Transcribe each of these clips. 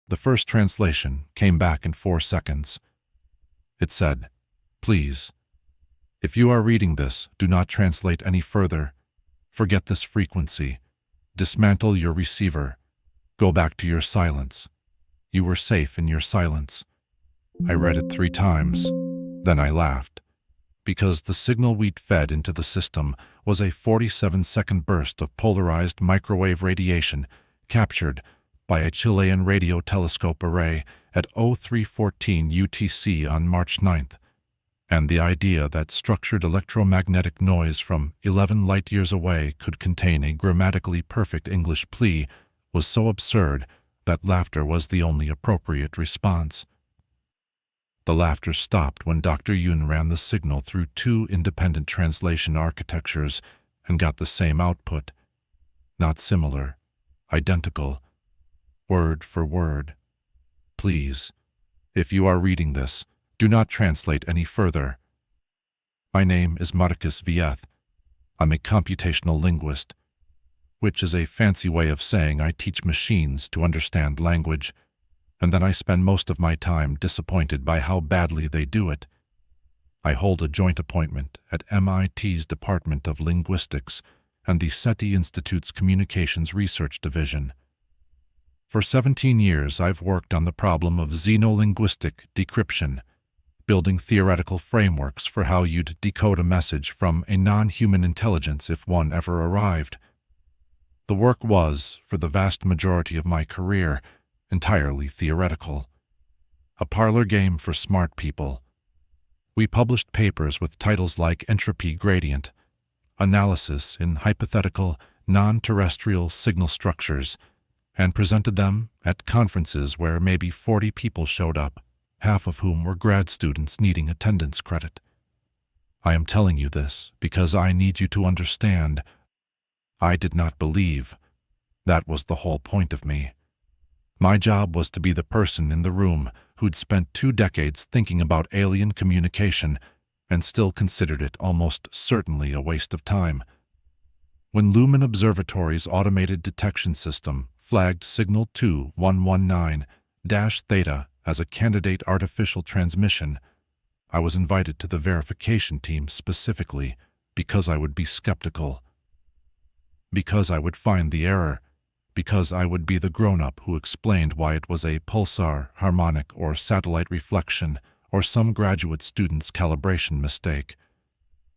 The first translation came back in 4 seconds. It said, "Please, if you are reading this, do not translate any further. Forget this frequency. Dismantle your receiver. Go back to your silence. You were safe in your silence." I read it 3 times. Then I laughed, because the signal we'd fed into the system was a 47-second burst of polarized microwave radiation captured by a Chilean radio telescope array at 0314 UTC on March 9th, and the idea that structured electromagnetic noise from 11 light-years away could contain a grammatically perfect English plea was so absurd that laughter was the only appropriate response. The laughter stopped when Dr. Yoon ran the signal through 2 independent translation architectures and got the same output. Not similar, identical, word for word. Please, if you are reading this, do not translate any further. My name is Marcus Vieth. I'm a computational linguist, which is a fancy way of saying I teach machines to understand language, and then I spend most of my time disappointed by how badly they do it. I hold a joint appointment at MIT's Department of Linguistics and the SETI Institute's Communications Research Division. For 17 years, I've worked on the problem of xenolinguistic decryption, building theoretical frameworks for how you'd decode a message from a non-human intelligence if one ever arrived. The work was, for the vast majority of my career, entirely theoretical. A parlor game for smart people. We published papers with titles like Entropy Gradient, Analysis in Hypothetical Non-Terrestrial Signal Structures, and presented them at conferences where maybe 40 people showed up, half of whom were grad students needing attendance credit. I am telling you this because I need you to understand. I did not believe. That was the whole point of me. My job was to be the person in the room who'd spent 2 decades thinking about alien communication and still considered it almost certainly a waste of time. When Lumen Observatory's automated detection system flagged signal 2119-theta as a candidate artificial transmission, I was invited to the verification team specifically because I would be skeptical, because I would find the error, because I would be the grown-up who explained why it was a pulsar, harmonic, or satellite reflection, or some graduate student's calibration mistake.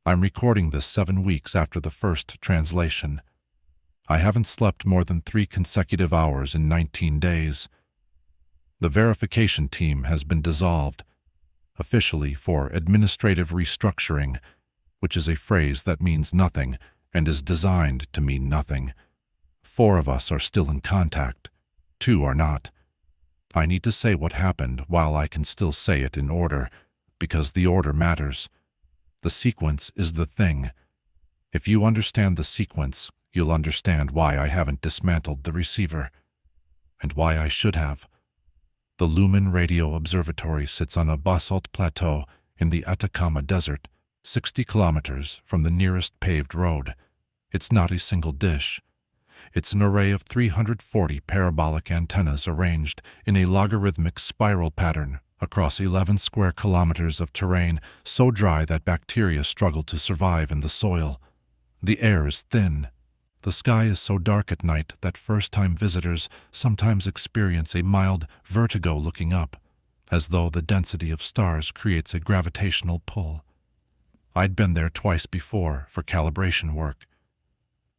I'm recording this 7 weeks after the first translation. I haven't slept more than 3 consecutive hours in 19 days. The verification team has been dissolved, officially for administrative restructuring, which is a phrase that means nothing and is designed to mean nothing. 4 of us are still in contact. 2 are not. I need to say what happened while I can still say it in order, because the order matters. The sequence is the thing. If you understand the sequence, you'll understand why I haven't dismantled the receiver, and why I should have. The Lumen Radio Observatory sits on a basalt plateau in the Atacama Desert, 60 kilometers from the nearest paved road. It's not a single dish. It's an array of 340 parabolic antennas arranged in a logarithmic spiral pattern across 11 square kilometers of terrain so dry that bacteria struggle to survive in the soil. The air is thin. The sky is so dark at night that first-time visitors sometimes experience a mild vertigo looking up, as though the density of stars creates a gravitational pull. I'd been there twice before for calibration work.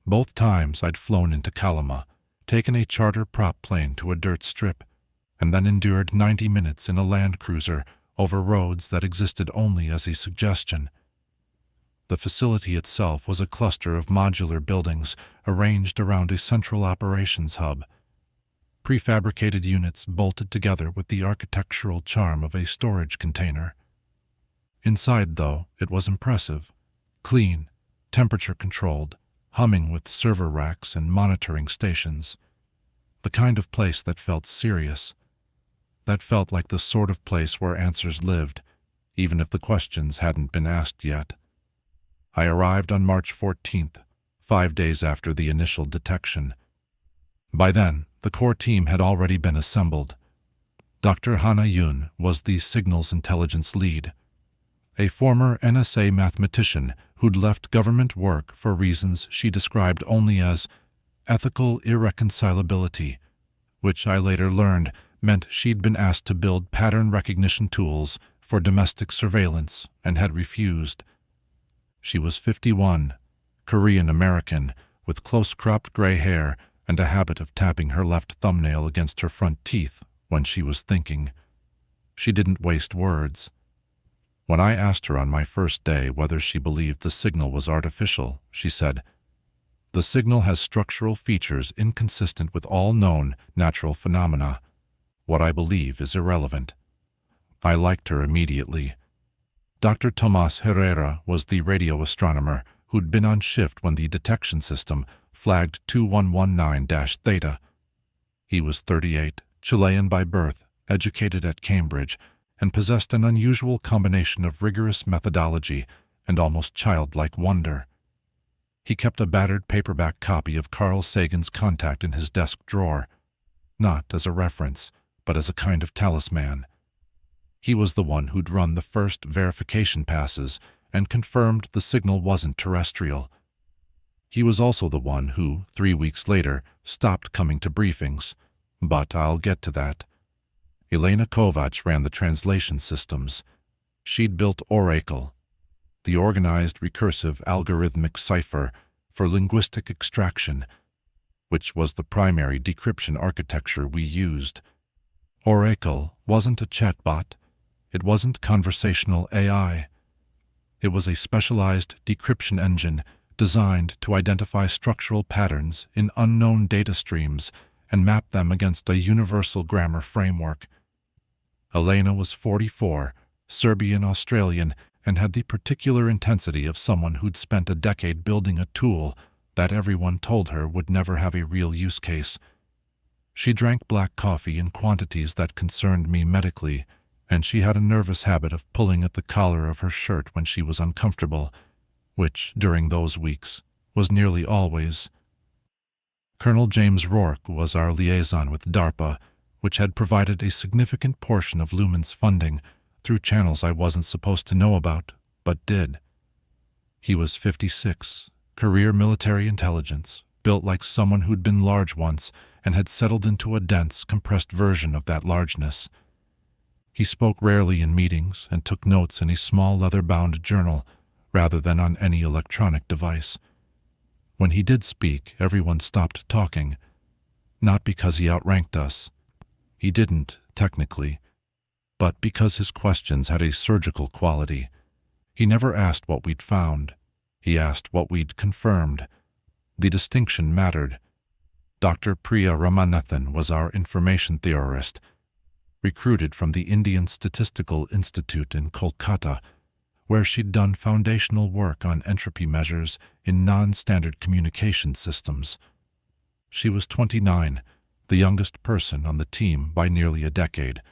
Both times I'd flown into Kalama, taken a charter prop plane to a dirt strip, and then endured 90 minutes in a land cruiser over roads that existed only as a suggestion. The facility itself was a cluster of modular buildings arranged around a central operations hub. Prefabricated units bolted together with the architectural charm of a storage container. Inside, though, it was impressive, clean, temperature-controlled, humming with server racks and monitoring stations. The kind of place that felt serious. That felt like the sort of place where answers lived, even if the questions hadn't been asked yet. I arrived on March 14th, 5 days after the initial detection. By then, the core team had already been assembled, Dr. Hana Yoon was the signals intelligence lead, a former NSA mathematician who'd left government work for reasons she described only as ethical irreconcilability, which I later learned meant she'd been asked to build pattern recognition tools for domestic surveillance and had refused. She was 51, Korean-American, with close-cropped gray hair and a habit of tapping her left thumbnail against her front teeth when she was thinking. She didn't waste words. When I asked her on my first day whether she believed the signal was artificial, she said, "The signal has structural features inconsistent with all known natural phenomena. What I believe is irrelevant." I liked her immediately. Dr. Tomas Herrera was the radio astronomer who'd been on shift when the detection system flagged 2119-Theta. He was 38, Chilean by birth, educated at Cambridge, and possessed an unusual combination of rigorous methodology and almost childlike wonder. He kept a battered paperback copy of Carl Sagan's Contact in his desk drawer, not as a reference, but as a kind of talisman. He was the one who'd run the first verification passes and confirmed the signal wasn't terrestrial. He was also the one who, 3 weeks later, stopped coming to briefings, but I'll get to that. Elena Kovacs ran the translation systems. She'd built Oracle, the organized recursive algorithmic cipher for linguistic extraction, which was the primary decryption architecture we used. Oracle wasn't a chatbot. It wasn't conversational AI. It was a specialized decryption engine designed to identify structural patterns in unknown data streams and map them against a universal grammar framework. Elena was 44, Serbian-Australian, and had the particular intensity of someone who'd spent a decade building a tool that everyone told her would never have a real use case. She drank black coffee in quantities that concerned me medically, and she had a nervous habit of pulling at the collar of her shirt when she was uncomfortable, which, during those weeks, was nearly always. Colonel James Rourke was our liaison with DARPA, which had provided a significant portion of Lumen's funding through channels I wasn't supposed to know about, but did. He was 56, career military intelligence, built like someone who'd been large once and had settled into a dense, compressed version of that largeness. He spoke rarely in meetings and took notes in a small leather-bound journal rather than on any electronic device. When he did speak, everyone stopped talking, not because he outranked us. He didn't, technically, but because his questions had a surgical quality. He never asked what we'd found. He asked what we'd confirmed. The distinction mattered. Dr. Priya Ramanathan was our information theorist, recruited from the Indian Statistical Institute in Kolkata, where she'd done foundational work on entropy measures in non-standard communication systems. She was 29, the youngest person on the team by nearly a decade,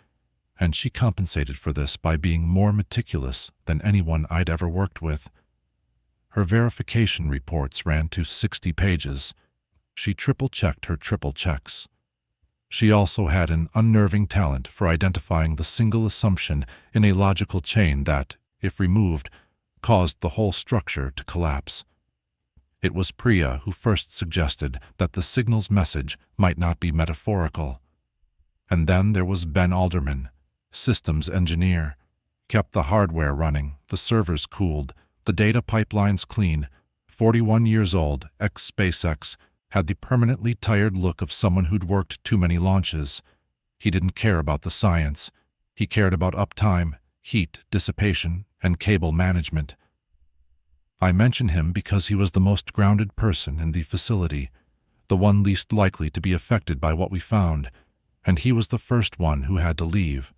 and she compensated for this by being more meticulous than anyone I'd ever worked with. Her verification reports ran to 60 pages. She triple-checked her triple checks. She also had an unnerving talent for identifying the single assumption in a logical chain that, if removed, caused the whole structure to collapse. It was Priya who first suggested that the signal's message might not be metaphorical. And then there was Ben Alderman, systems engineer, kept the hardware running, the servers cooled, the data pipelines clean, 41 years old, ex-SpaceX, had the permanently tired look of someone who'd worked too many launches. He didn't care about the science. He cared about uptime, heat dissipation, and cable management. I mention him because he was the most grounded person in the facility, the one least likely to be affected by what we found, and he was the first one who had to leave.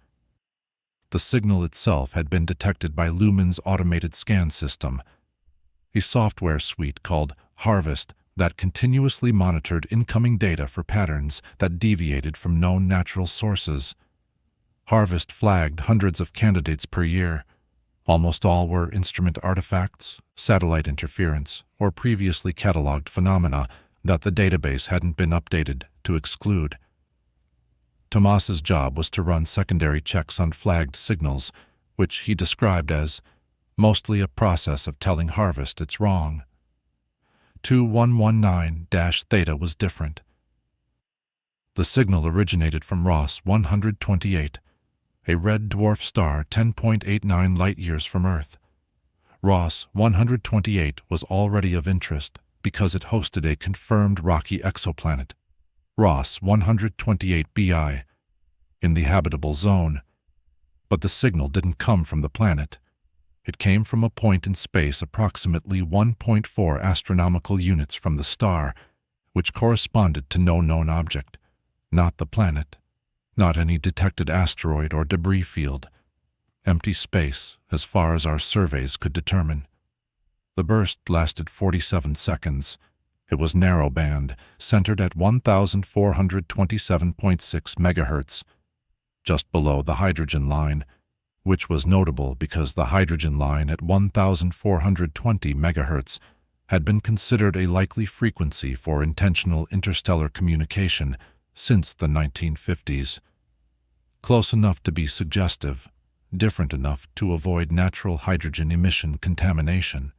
The signal itself had been detected by Lumen's automated scan system, a software suite called Harvest that continuously monitored incoming data for patterns that deviated from known natural sources. Harvest flagged hundreds of candidates per year. Almost all were instrument artifacts, satellite interference, or previously cataloged phenomena that the database hadn't been updated to exclude. Tomas's job was to run secondary checks on flagged signals, which he described as mostly a process of telling Harvest it's wrong. 2119-theta was different. The signal originated from Ross 128, a red dwarf star 10.89 light-years from Earth. Ross 128 was already of interest because it hosted a confirmed rocky exoplanet, Ross 128bi, in the habitable zone. But the signal didn't come from the planet. It came from a point in space approximately 1.4 astronomical units from the star, which corresponded to no known object, not the planet, not any detected asteroid or debris field. Empty space, as far as our surveys could determine. The burst lasted 47 seconds. It was narrowband, centered at 1,427.6 megahertz, just below the hydrogen line, which was notable because the hydrogen line at 1,420 megahertz had been considered a likely frequency for intentional interstellar communication since the 1950s. Close enough to be suggestive, different enough to avoid natural hydrogen emission contamination.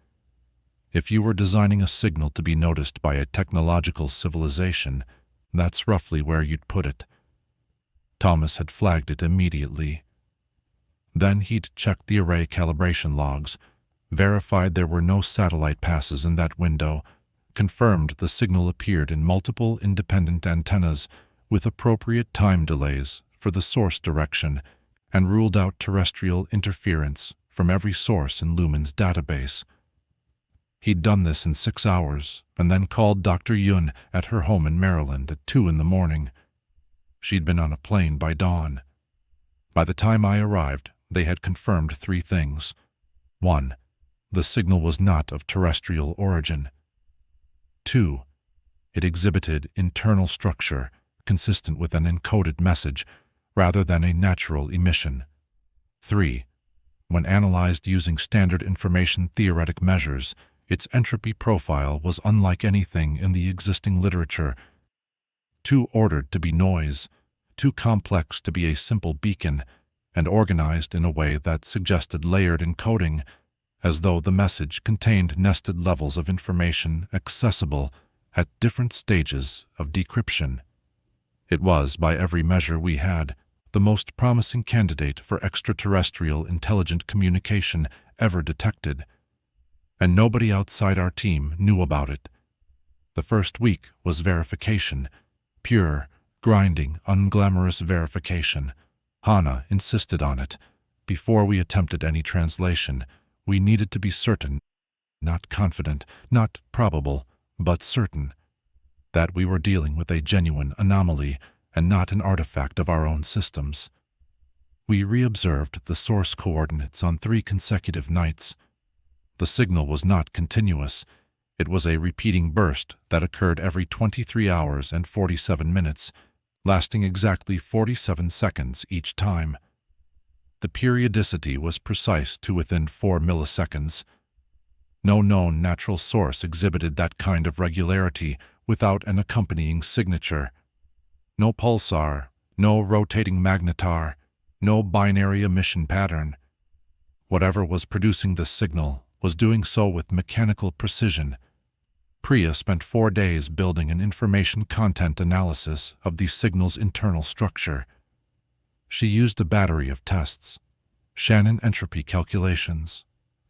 If you were designing a signal to be noticed by a technological civilization, that's roughly where you'd put it. Thomas had flagged it immediately. Then he'd checked the array calibration logs, verified there were no satellite passes in that window, confirmed the signal appeared in multiple independent antennas with appropriate time delays for the source direction, and ruled out terrestrial interference from every source in Lumen's database. He'd done this in 6 hours and then called Dr. Yun at her home in Maryland at 2 in the morning. She'd been on a plane by dawn. By the time I arrived, they had confirmed 3 things. 1. The signal was not of terrestrial origin. 2. It exhibited internal structure consistent with an encoded message rather than a natural emission. 3. When analyzed using standard information theoretic measures, its entropy profile was unlike anything in the existing literature. Too ordered to be noise, too complex to be a simple beacon, and organized in a way that suggested layered encoding, as though the message contained nested levels of information accessible at different stages of decryption. It was, by every measure we had, the most promising candidate for extraterrestrial intelligent communication ever detected, and nobody outside our team knew about it. The first week was verification, pure, grinding, unglamorous verification. Hannah insisted on it. Before we attempted any translation, we needed to be certain, not confident, not probable, but certain, that we were dealing with a genuine anomaly and not an artifact of our own systems. We reobserved the source coordinates on 3 consecutive nights. The signal was not continuous. It was a repeating burst that occurred every 23 hours and 47 minutes, lasting exactly 47 seconds each time. The periodicity was precise to within 4 milliseconds. No known natural source exhibited that kind of regularity without an accompanying signature. No pulsar, no rotating magnetar, no binary emission pattern. Whatever was producing this signal was doing so with mechanical precision. Priya spent 4 days building an information content analysis of the signal's internal structure. She used a battery of tests, Shannon entropy calculations,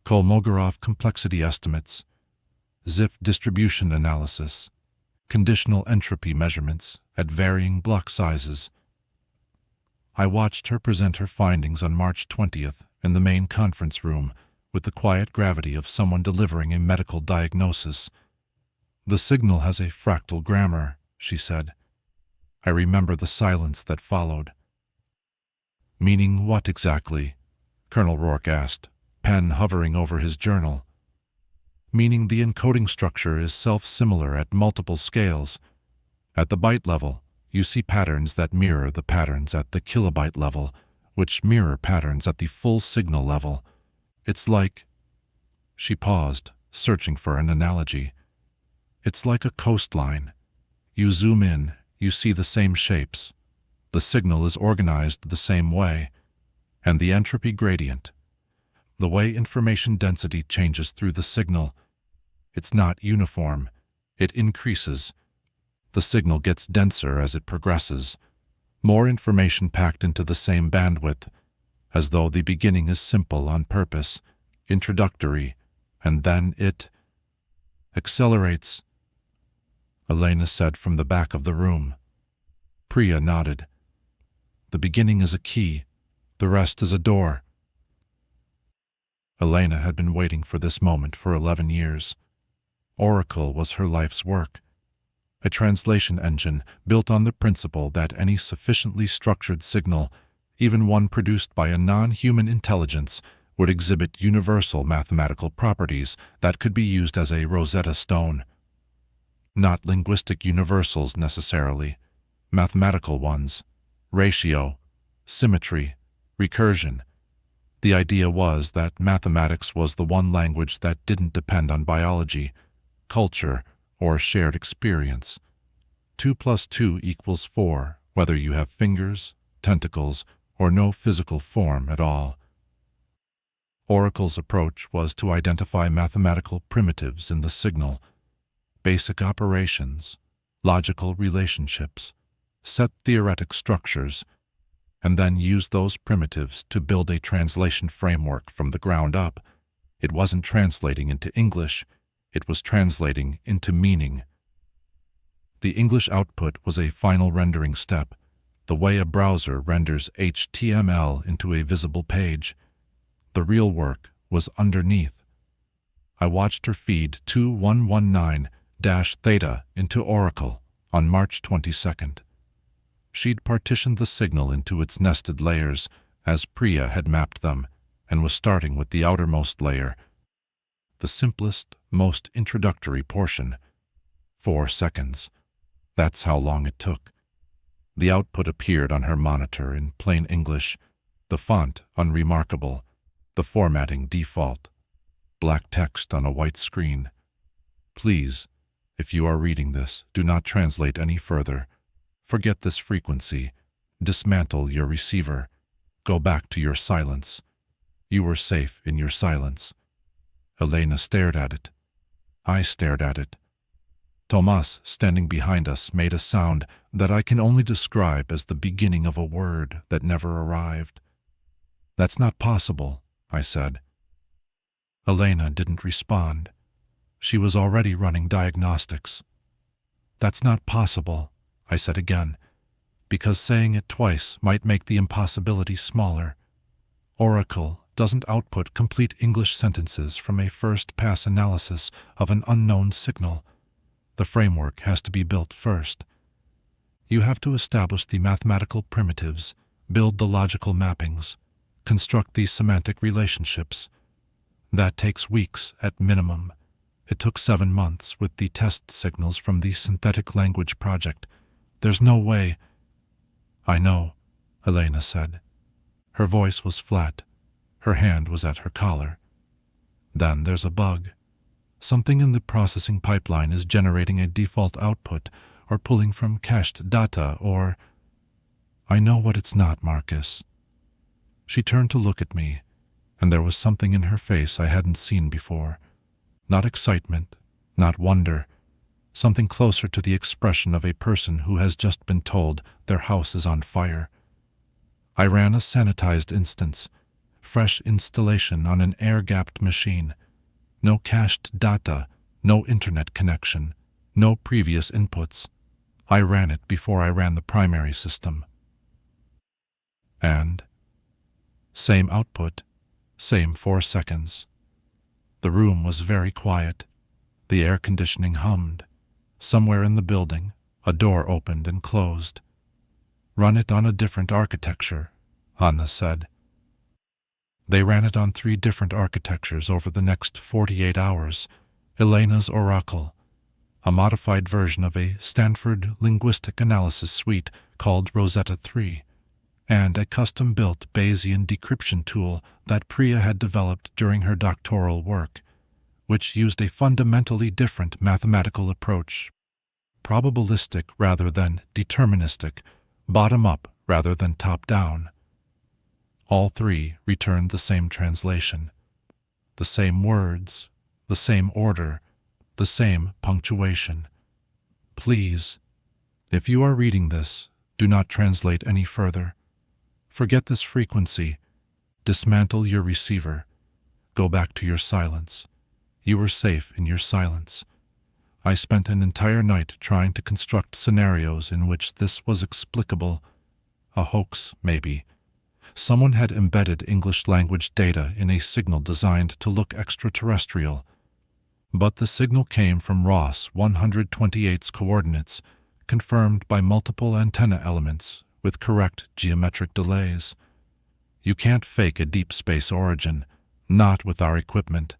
Kolmogorov complexity estimates, Zipf distribution analysis, conditional entropy measurements at varying block sizes. I watched her present her findings on March 20th in the main conference room with the quiet gravity of someone delivering a medical diagnosis. "The signal has a fractal grammar," she said. I remember the silence that followed. "Meaning what exactly?" Colonel Rourke asked, pen hovering over his journal. "Meaning the encoding structure is self-similar at multiple scales. At the byte level, you see patterns that mirror the patterns at the kilobyte level, which mirror patterns at the full signal level. It's like—" She paused, searching for an analogy. "It's like a coastline. You zoom in, you see the same shapes. The signal is organized the same way, and the entropy gradient, the way information density changes through the signal, it's not uniform. It increases. The signal gets denser as it progresses, more information packed into the same bandwidth, as though the beginning is simple on purpose, introductory, and then it accelerates, Elena said from the back of the room. Priya nodded. The beginning is a key, the rest is a door. Elena had been waiting for this moment for 11 years. Oracle was her life's work, a translation engine built on the principle that any sufficiently structured signal, even one produced by a non-human intelligence, would exhibit universal mathematical properties that could be used as a Rosetta Stone. Not linguistic universals necessarily, mathematical ones, ratio, symmetry, recursion. The idea was that mathematics was the one language that didn't depend on biology, culture, or shared experience. 2 + 2 = 4, whether you have fingers, tentacles, or no physical form at all. Oracle's approach was to identify mathematical primitives in the signal, basic operations, logical relationships, set theoretic structures, and then use those primitives to build a translation framework from the ground up. It wasn't translating into English, it was translating into meaning. The English output was a final rendering step, the way a browser renders HTML into a visible page. The real work was underneath. I watched her feed 2119-theta into Oracle on March 22nd. She'd partitioned the signal into its nested layers as Priya had mapped them, and was starting with the outermost layer, the simplest, most introductory portion. 4 seconds. That's how long it took. The output appeared on her monitor in plain English, the font unremarkable, the formatting default. Black text on a white screen. Please, if you are reading this, do not translate any further. Forget this frequency. Dismantle your receiver. Go back to your silence. You were safe in your silence. Elena stared at it. I stared at it. Tomas, standing behind us, made a sound that I can only describe as the beginning of a word that never arrived. That's not possible, I said. Elena didn't respond. She was already running diagnostics. That's not possible, I said again, because saying it twice might make the impossibility smaller. Oracle doesn't output complete English sentences from a first-pass analysis of an unknown signal. The framework has to be built first. You have to establish the mathematical primitives, build the logical mappings, construct the semantic relationships. That takes weeks at minimum. It took 7 months with the test signals from the synthetic language project. There's no way. I know, Elena said. Her voice was flat. Her hand was at her collar. Then there's a bug. Something in the processing pipeline is generating a default output or pulling from cached data or... I know what it's not, Marcus. She turned to look at me, and there was something in her face I hadn't seen before. Not excitement, not wonder. Something closer to the expression of a person who has just been told their house is on fire. I ran a sanitized instance, fresh installation on an air-gapped machine. No cached data, no internet connection, no previous inputs. I ran it before I ran the primary system. And same output, same 4 seconds. The room was very quiet. The air conditioning hummed. Somewhere in the building, a door opened and closed. Run it on a different architecture, Anna said. They ran it on 3 different architectures over the next 48 hours. Elena's Oracle, a modified version of a Stanford linguistic analysis suite called Rosetta 3, and a custom-built Bayesian decryption tool that Priya had developed during her doctoral work, which used a fundamentally different mathematical approach, probabilistic rather than deterministic, bottom-up rather than top-down. All three returned the same translation, the same words, the same order, the same punctuation. Please, if you are reading this, do not translate any further. Forget this frequency. Dismantle your receiver. Go back to your silence. You were safe in your silence. I spent an entire night trying to construct scenarios in which this was explicable. A hoax, maybe. Someone had embedded English language data in a signal designed to look extraterrestrial. But the signal came from Ross 128's coordinates, confirmed by multiple antenna elements with correct geometric delays. You can't fake a deep space origin, not with our equipment,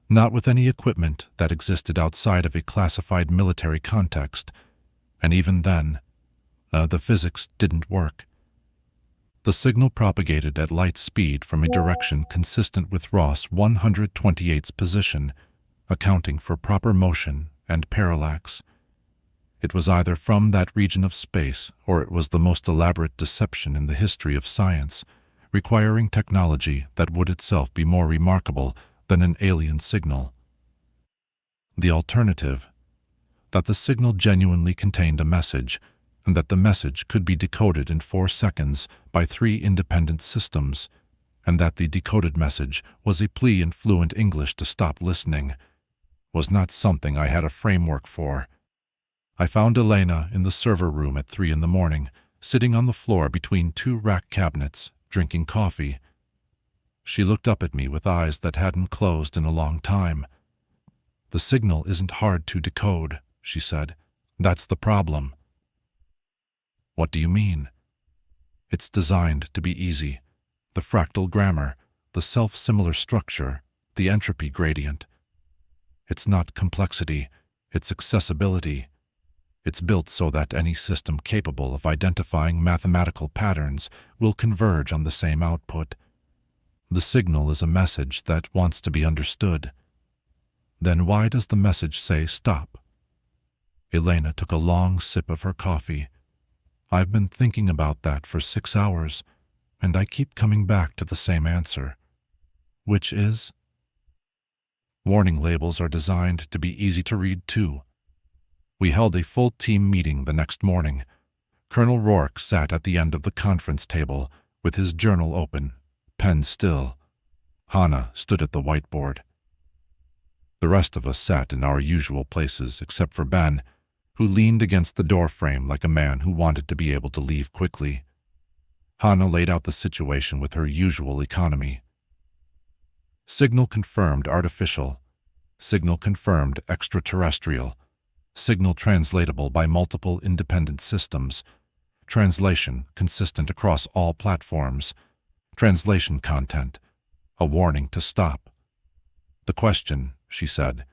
not with any equipment that existed outside of a classified military context. And even then, the physics didn't work. The signal propagated at light speed from a direction consistent with Ross 128's position, accounting for proper motion and parallax. It was either from that region of space, or it was the most elaborate deception in the history of science, requiring technology that would itself be more remarkable than an alien signal. The alternative, that the signal genuinely contained a message, and that the message could be decoded in 4 seconds by 3 independent systems, and that the decoded message was a plea in fluent English to stop listening, was not something I had a framework for. I found Elena in the server room at 3 a.m, sitting on the floor between 2 rack cabinets, drinking coffee. She looked up at me with eyes that hadn't closed in a long time. "The signal isn't hard to decode," she said. "That's the problem." "What do you mean?" "It's designed to be easy. The fractal grammar, the self-similar structure, the entropy gradient. It's not complexity, it's accessibility. It's built so that any system capable of identifying mathematical patterns will converge on the same output. The signal is a message that wants to be understood. Then why does the message say stop?" Elena took a long sip of her coffee. "I've been thinking about that for 6 hours, and I keep coming back to the same answer. Which is? Warning labels are designed to be easy to read too." We held a full team meeting the next morning. Colonel Rourke sat at the end of the conference table with his journal open, pen still. Hannah stood at the whiteboard. The rest of us sat in our usual places except for Ben, who leaned against the doorframe like a man who wanted to be able to leave quickly. Hannah laid out the situation with her usual economy. Signal confirmed artificial. Signal confirmed extraterrestrial. Signal translatable by multiple independent systems. Translation consistent across all platforms. Translation content. A warning to stop. "The question," she said,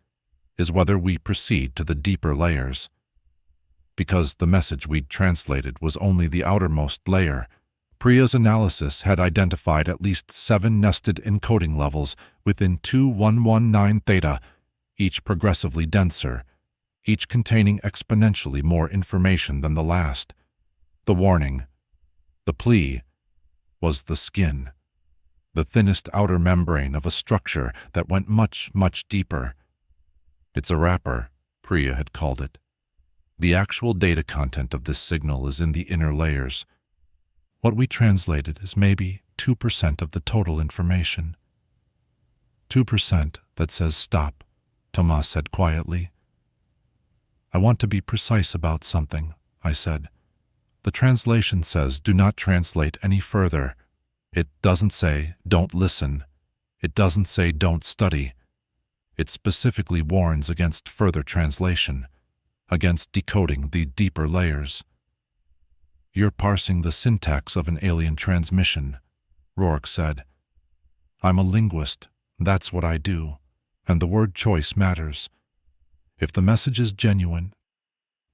"is whether we proceed to the deeper layers." Because the message we'd translated was only the outermost layer, Priya's analysis had identified at least 7 nested encoding levels within 2119 theta, each progressively denser, each containing exponentially more information than the last. The warning, the plea, was the skin, the thinnest outer membrane of a structure that went much, much deeper. "It's a wrapper," Priya had called it. The actual data content of this signal is in the inner layers. What we translated is maybe 2% of the total information. 2% that says stop, Tomas said quietly. "I want to be precise about something," I said. "The translation says do not translate any further. It doesn't say don't listen. It doesn't say don't study. It specifically warns against further translation, against decoding the deeper layers." "You're parsing the syntax of an alien transmission," Rourke said. "I'm a linguist, that's what I do, and the word choice matters. If the message is genuine,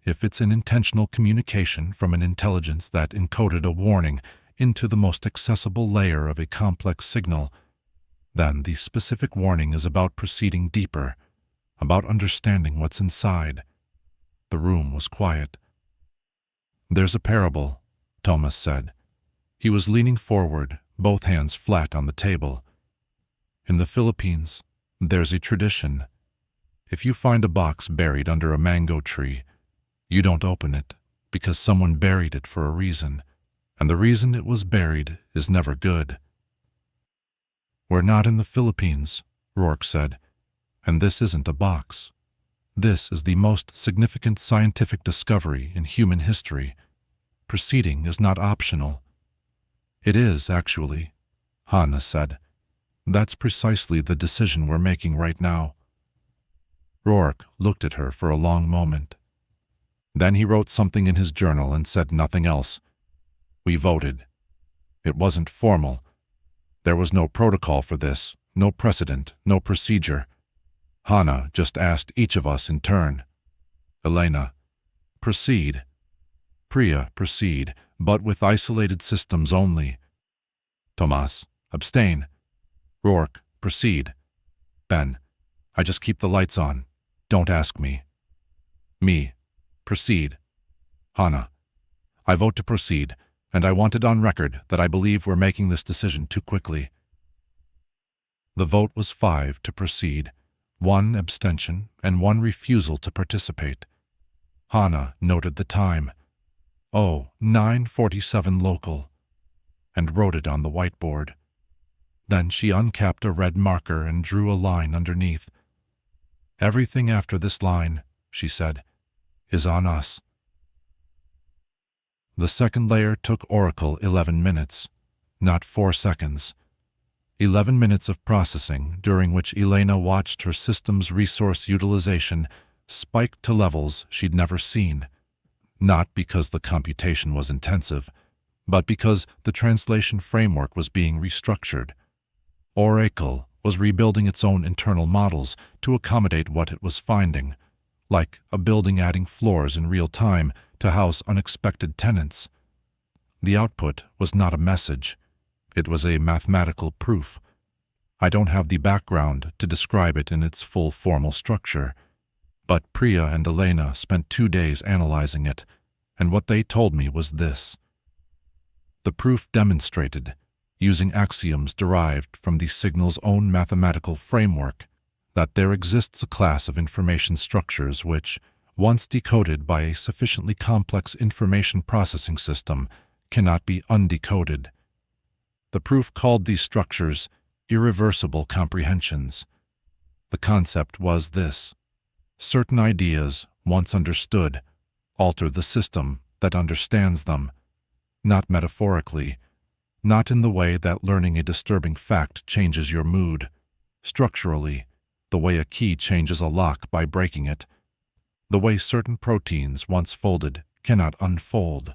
if it's an intentional communication from an intelligence that encoded a warning into the most accessible layer of a complex signal, then the specific warning is about proceeding deeper, about understanding what's inside." The room was quiet. "There's a parable," Thomas said, He was leaning forward, both hands flat on the table. In the Philippines, there's a tradition. If you find a box buried under a mango tree, you don't open it because someone buried it for a reason, and the reason it was buried is never good. We're not in the Philippines, Rourke said, and this isn't a box. This is the most significant scientific discovery in human history. Proceeding is not optional. It is, actually, Hannah said. That's precisely the decision we're making right now. Rourke looked at her for a long moment. Then he wrote something in his journal and said nothing else. We voted. It wasn't formal. There was no protocol for this, no precedent, no procedure. Hannah just asked each of us in turn. Elena, proceed. Priya, proceed, but with isolated systems only. Tomas, abstain. Rourke, proceed. Ben, I just keep the lights on. Don't ask me. Me, proceed. Hannah, I vote to proceed, and I want it on record that I believe we're making this decision too quickly. The vote was 5 to proceed, 1 abstention, and 1 refusal to participate. Hannah noted the time. 9:47 local, and wrote it on the whiteboard. Then she uncapped a red marker and drew a line underneath. Everything after this line, she said, is on us. The second layer took Oracle 11 minutes, not 4 seconds. 11 minutes of processing, during which Elena watched her system's resource utilization spike to levels she'd never seen. Not because the computation was intensive, but because the translation framework was being restructured. Oracle was rebuilding its own internal models to accommodate what it was finding, like a building adding floors in real time to house unexpected tenants. The output was not a message. It was a mathematical proof. I don't have the background to describe it in its full formal structure, but Priya and Elena spent 2 days analyzing it, and what they told me was this. The proof demonstrated, using axioms derived from the signal's own mathematical framework, that there exists a class of information structures which, once decoded by a sufficiently complex information processing system, cannot be undecoded. The proof called these structures irreversible comprehensions. The concept was this. Certain ideas, once understood, alter the system that understands them, not metaphorically, not in the way that learning a disturbing fact changes your mood, structurally, the way a key changes a lock by breaking it, the way certain proteins once folded cannot unfold.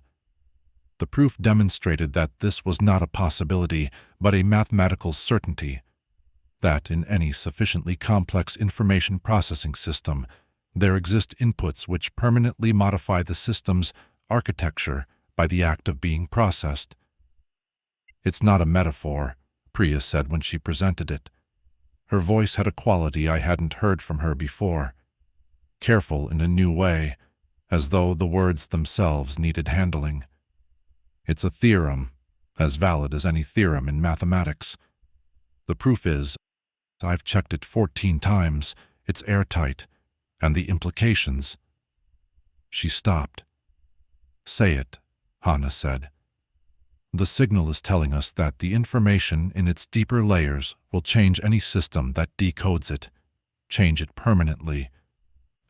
The proof demonstrated that this was not a possibility, but a mathematical certainty, that in any sufficiently complex information processing system, there exist inputs which permanently modify the system's architecture by the act of being processed. It's not a metaphor, Priya said when she presented it. Her voice had a quality I hadn't heard from her before. Careful in a new way, as though the words themselves needed handling. It's a theorem, as valid as any theorem in mathematics. The proof is, I've checked it 14 times, it's airtight, and the implications. She stopped. Say it, Hannah said. The signal is telling us that the information in its deeper layers will change any system that decodes it, change it permanently,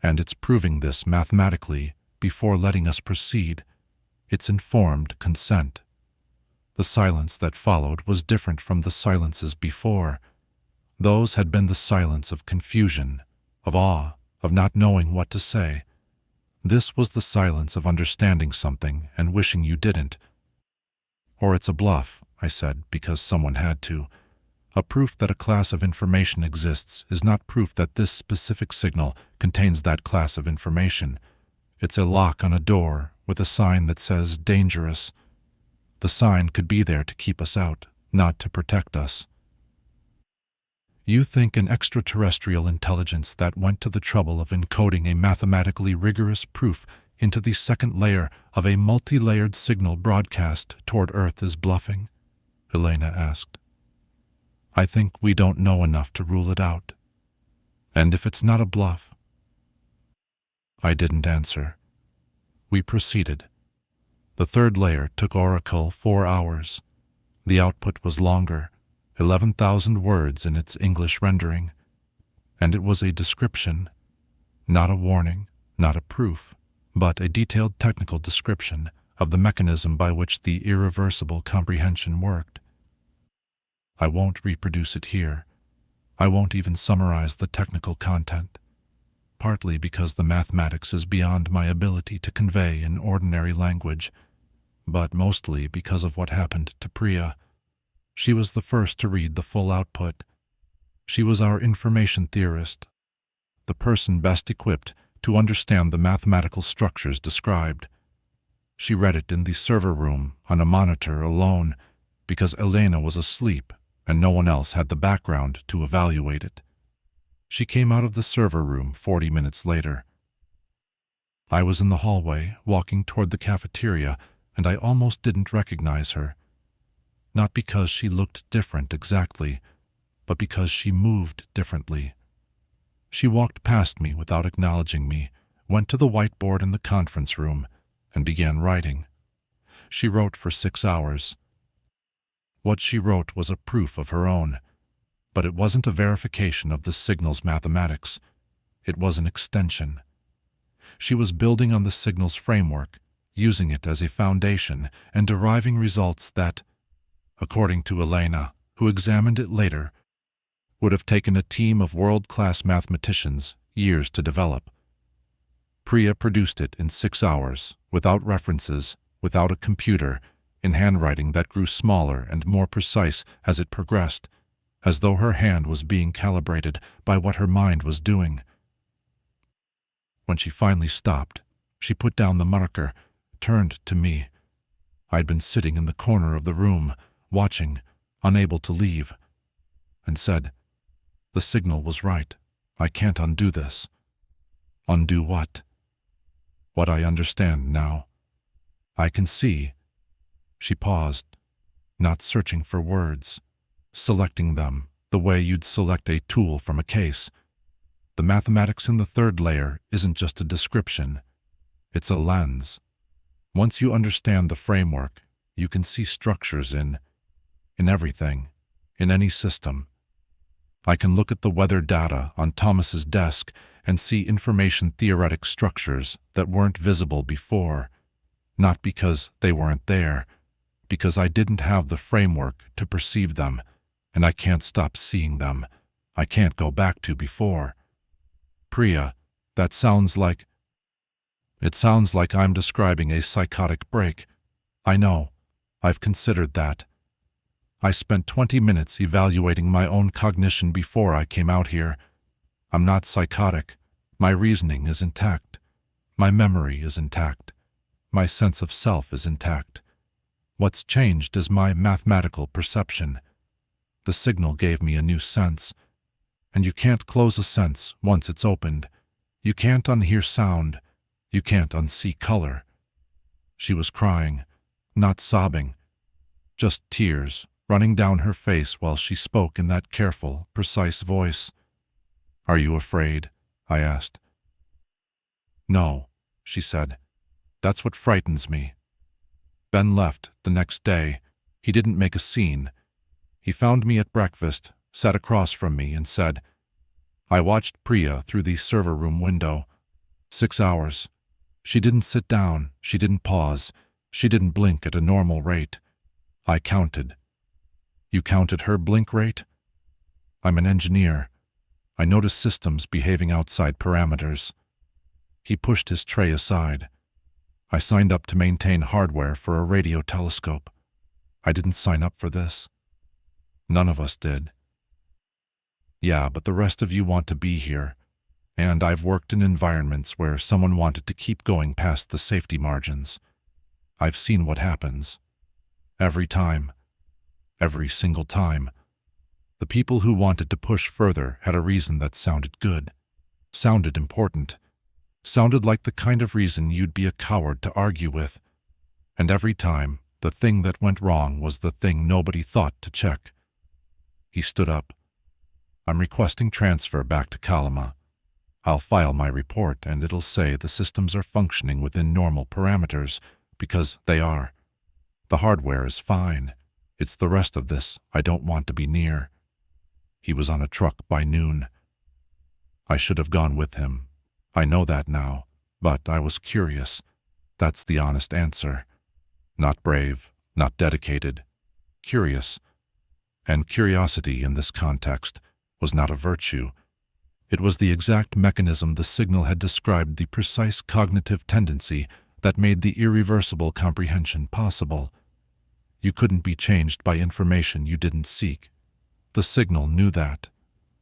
and it's proving this mathematically before letting us proceed. It's informed consent. The silence that followed was different from the silences before. Those had been the silence of confusion, of awe, of not knowing what to say. This was the silence of understanding something and wishing you didn't. Or it's a bluff, I said, because someone had to. A proof that a class of information exists is not proof that this specific signal contains that class of information. It's a lock on a door with a sign that says dangerous. The sign could be there to keep us out, not to protect us. You think an extraterrestrial intelligence that went to the trouble of encoding a mathematically rigorous proof into the second layer of a multi-layered signal broadcast toward Earth is bluffing? Elena asked. I think we don't know enough to rule it out. And if it's not a bluff? I didn't answer. We proceeded. The third layer took Oracle 4 hours. The output was longer, 11,000 words in its English rendering. And it was a description, not a warning, not a proof, but a detailed technical description of the mechanism by which the irreversible comprehension worked. I won't reproduce it here. I won't even summarize the technical content, partly because the mathematics is beyond my ability to convey in ordinary language, but mostly because of what happened to Priya. She was the first to read the full output. She was our information theorist, the person best equipped to understand the mathematical structures described. She read it in the server room on a monitor alone because Elena was asleep and no one else had the background to evaluate it. She came out of the server room 40 minutes later. I was in the hallway, walking toward the cafeteria, and I almost didn't recognize her. Not because she looked different exactly, but because she moved differently. She walked past me without acknowledging me, went to the whiteboard in the conference room, and began writing. She wrote for 6 hours. What she wrote was a proof of her own, but it wasn't a verification of the signal's mathematics. It was an extension. She was building on the signal's framework, using it as a foundation and deriving results that, according to Elena, who examined it later, would have taken a team of world-class mathematicians years to develop. Priya produced it in 6 hours, without references, without a computer, in handwriting that grew smaller and more precise as it progressed, as though her hand was being calibrated by what her mind was doing. When she finally stopped, she put down the marker, turned to me. I'd been sitting in the corner of the room, watching, unable to leave, and said, "The signal was right. I can't undo this." Undo what? What I understand now. I can see. She paused, not searching for words, selecting them the way you'd select a tool from a case. The mathematics in the third layer isn't just a description. It's a lens. Once you understand the framework, you can see structures in everything, in any system. I can look at the weather data on Thomas's desk and see information theoretic structures that weren't visible before, not because they weren't there, because I didn't have the framework to perceive them, and I can't stop seeing them. I can't go back to before. Priya, that sounds like... It sounds like I'm describing a psychotic break. I know. I've considered that. I spent 20 minutes evaluating my own cognition before I came out here. I'm not psychotic. My reasoning is intact. My memory is intact. My sense of self is intact. What's changed is my mathematical perception. The signal gave me a new sense. And you can't close a sense once it's opened. You can't unhear sound. You can't unsee color. She was crying, not sobbing, just tears running down her face while she spoke in that careful, precise voice. "Are you afraid?" I asked. "No," she said. "That's what frightens me." Ben left the next day. He didn't make a scene. He found me at breakfast, sat across from me, and said, "I watched Priya through the server room window. 6 hours. She didn't sit down. She didn't pause. She didn't blink at a normal rate. I counted." "You counted her blink rate?" "I'm an engineer. I notice systems behaving outside parameters." He pushed his tray aside. "I signed up to maintain hardware for a radio telescope. I didn't sign up for this." "None of us did." "Yeah, but the rest of you want to be here. And I've worked in environments where someone wanted to keep going past the safety margins. I've seen what happens. Every time. Every single time. The people who wanted to push further had a reason that sounded good, sounded important. Sounded like the kind of reason you'd be a coward to argue with. And every time, the thing that went wrong was the thing nobody thought to check. He stood up. I'm requesting transfer back to Kalama. I'll file my report and it'll say the systems are functioning within normal parameters, because they are. The hardware is fine. It's the rest of this I don't want to be near. He was on a truck by noon. I should have gone with him. I know that now, but I was curious. That's the honest answer. Not brave, not dedicated. Curious. And curiosity in this context was not a virtue. It was the exact mechanism the signal had described, the precise cognitive tendency that made the irreversible comprehension possible. You couldn't be changed by information you didn't seek. The signal knew that.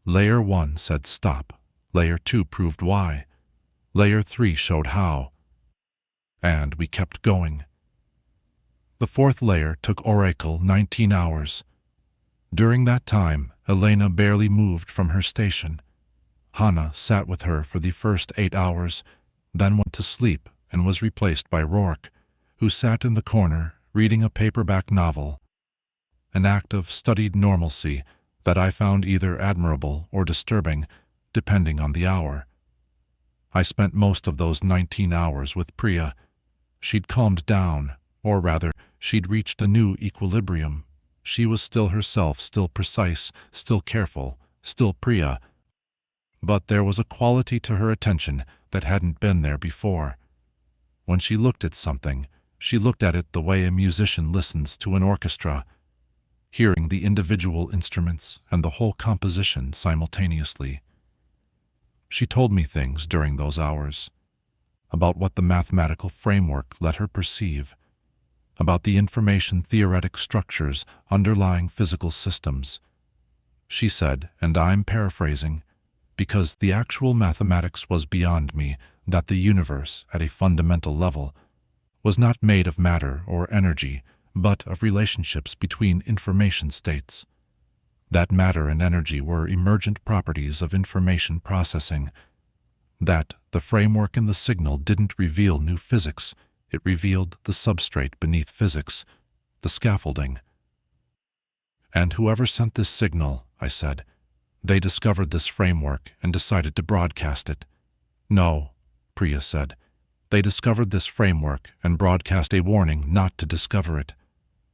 Layer 1 said stop. Layer 2 proved why. Layer 3 showed how. And we kept going. The fourth layer took Oracle 19 hours. During that time, Elena barely moved from her station. Hannah sat with her for the first 8 hours, then went to sleep and was replaced by Rourke, who sat in the corner reading a paperback novel, an act of studied normalcy that I found either admirable or disturbing, depending on the hour. I spent most of those 19 hours with Priya. She'd calmed down, or rather, she'd reached a new equilibrium. She was still herself, still precise, still careful, still Priya. But there was a quality to her attention that hadn't been there before. When she looked at something, she looked at it the way a musician listens to an orchestra, hearing the individual instruments and the whole composition simultaneously. She told me things during those hours, about what the mathematical framework let her perceive, about the information theoretic structures underlying physical systems. She said, and I'm paraphrasing, because the actual mathematics was beyond me, that the universe, at a fundamental level, was not made of matter or energy, but of relationships between information states. That matter and energy were emergent properties of information processing. That the framework in the signal didn't reveal new physics, it revealed the substrate beneath physics, the scaffolding. And whoever sent this signal, I said, they discovered this framework and decided to broadcast it. No, Priya said. They discovered this framework and broadcast a warning not to discover it.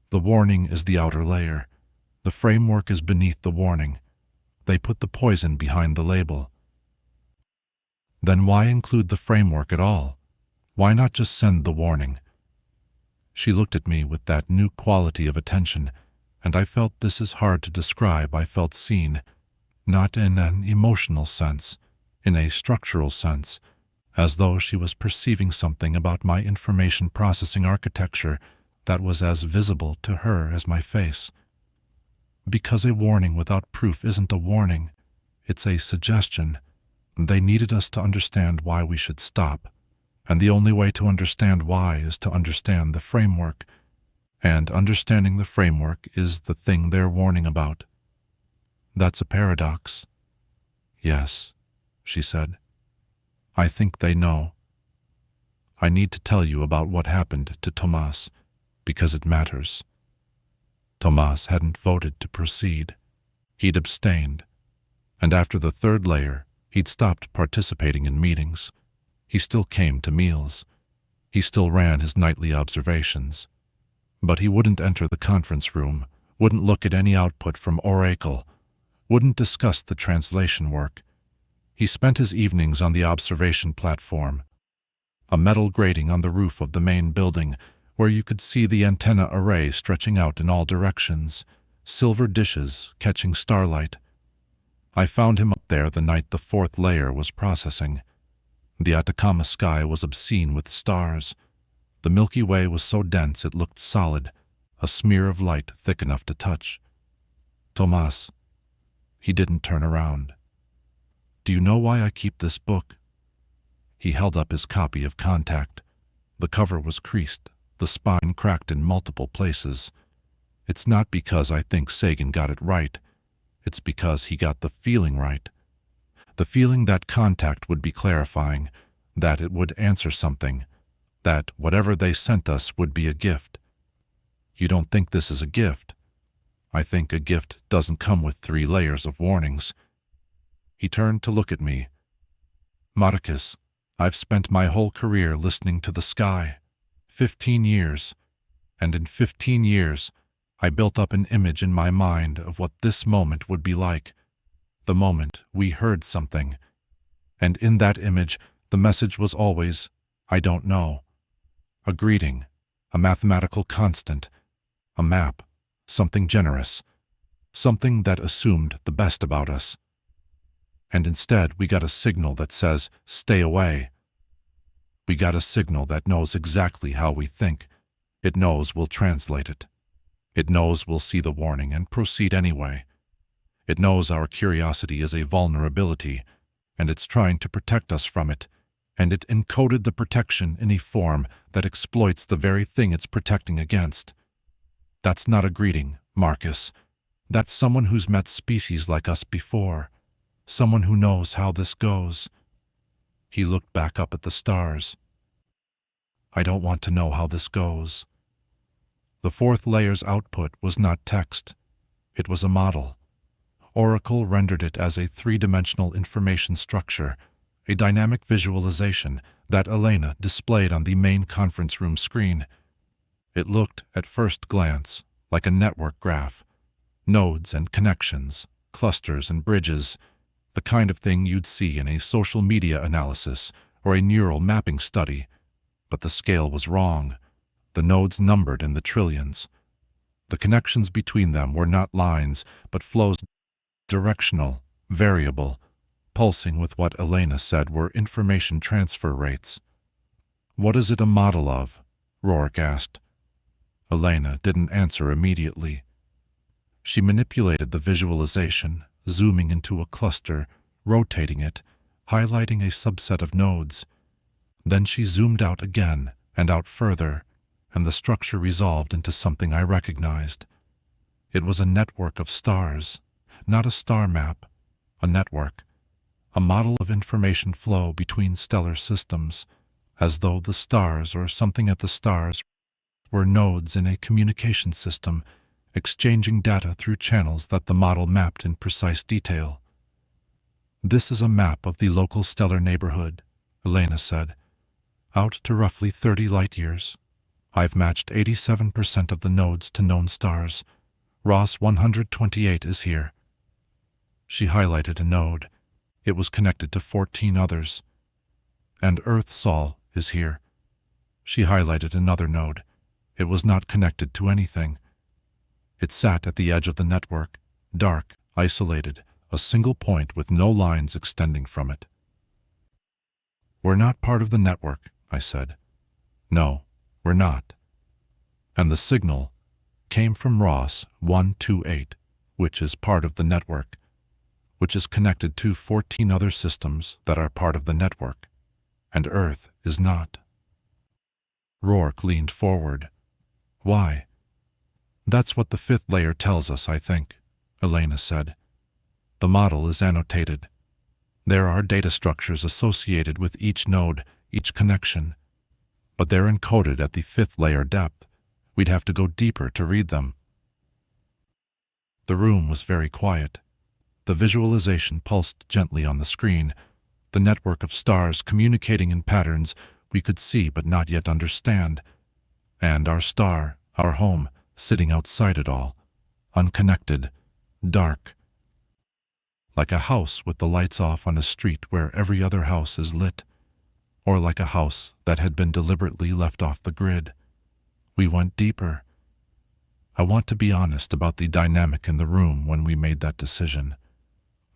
The warning is the outer layer. The framework is beneath the warning. They put the poison behind the label. Then why include the framework at all? Why not just send the warning? She looked at me with that new quality of attention, and I felt this is hard to describe. I felt seen, not in an emotional sense, in a structural sense, as though she was perceiving something about my information processing architecture that was as visible to her as my face. Because a warning without proof isn't a warning, it's a suggestion. They needed us to understand why we should stop, and the only way to understand why is to understand the framework, and understanding the framework is the thing they're warning about. That's a paradox. Yes, she said. I think they know. I need to tell you about what happened to Tomas, because it matters. Tomas hadn't voted to proceed. He'd abstained, and after the third layer, he'd stopped participating in meetings. He still came to meals. He still ran his nightly observations. But he wouldn't enter the conference room, wouldn't look at any output from Oracle, wouldn't discuss the translation work. He spent his evenings on the observation platform, a metal grating on the roof of the main building where you could see the antenna array stretching out in all directions, silver dishes catching starlight. I found him up there the night the fourth layer was processing. The Atacama sky was obscene with stars. The Milky Way was so dense it looked solid, a smear of light thick enough to touch. Tomas. He didn't turn around. Do you know why I keep this book? He held up his copy of Contact. The cover was creased, the spine cracked in multiple places. It's not because I think Sagan got it right. It's because he got the feeling right. The feeling that Contact would be clarifying, that it would answer something, that whatever they sent us would be a gift. You don't think this is a gift? I think a gift doesn't come with 3 layers of warnings. He turned to look at me. Marcus, I've spent my whole career listening to the sky. 15 years. And in 15 years, I built up an image in my mind of what this moment would be like. The moment we heard something. And in that image, the message was always, I don't know. A greeting, a mathematical constant, a map, something generous, something that assumed the best about us. And instead, we got a signal that says, stay away. We got a signal that knows exactly how we think. It knows we'll translate it. It knows we'll see the warning and proceed anyway. It knows our curiosity is a vulnerability, and it's trying to protect us from it, and it encoded the protection in a form that exploits the very thing it's protecting against. That's not a greeting, Marcus. That's someone who's met species like us before, someone who knows how this goes. He looked back up at the stars. I don't want to know how this goes. The 4th layer's output was not text. It was a model. Oracle rendered it as a 3-dimensional information structure, a dynamic visualization that Elena displayed on the main conference room screen. It looked, at first glance, like a network graph. Nodes and connections, clusters and bridges, the kind of thing you'd see in a social media analysis or a neural mapping study. But the scale was wrong. The nodes numbered in the trillions. The connections between them were not lines, but flows, directional, variable, pulsing with what Elena said were information transfer rates. What is it a model of? Rourke asked. Elena didn't answer immediately. She manipulated the visualization, zooming into a cluster, rotating it, highlighting a subset of nodes. Then she zoomed out again and out further, and the structure resolved into something I recognized. It was a network of stars, not a star map, a network, a model of information flow between stellar systems, as though the stars or something at the stars were nodes in a communication system, exchanging data through channels that the model mapped in precise detail. This is a map of the local stellar neighborhood, Elena said, out to roughly 30 light-years. I've matched 87% of the nodes to known stars. Ross 128 is here. She highlighted a node. It was connected to 14 others. And Earth Sol is here. She highlighted another node. It was not connected to anything. It sat at the edge of the network, dark, isolated, a single point with no lines extending from it. We're not part of the network, I said. No, we're not. And the signal came from Ross 128, which is part of the network, which is connected to 14 other systems that are part of the network, and Earth is not. Rourke leaned forward. Why? That's what the 5th layer tells us, I think, Elena said. The model is annotated. There are data structures associated with each node, each connection, but they're encoded at the 5th layer depth. We'd have to go deeper to read them. The room was very quiet. The visualization pulsed gently on the screen, the network of stars communicating in patterns we could see but not yet understand, and our star, our home, sitting outside it all, unconnected, dark, like a house with the lights off on a street where every other house is lit, or like a house that had been deliberately left off the grid. We went deeper. I want to be honest about the dynamic in the room when we made that decision.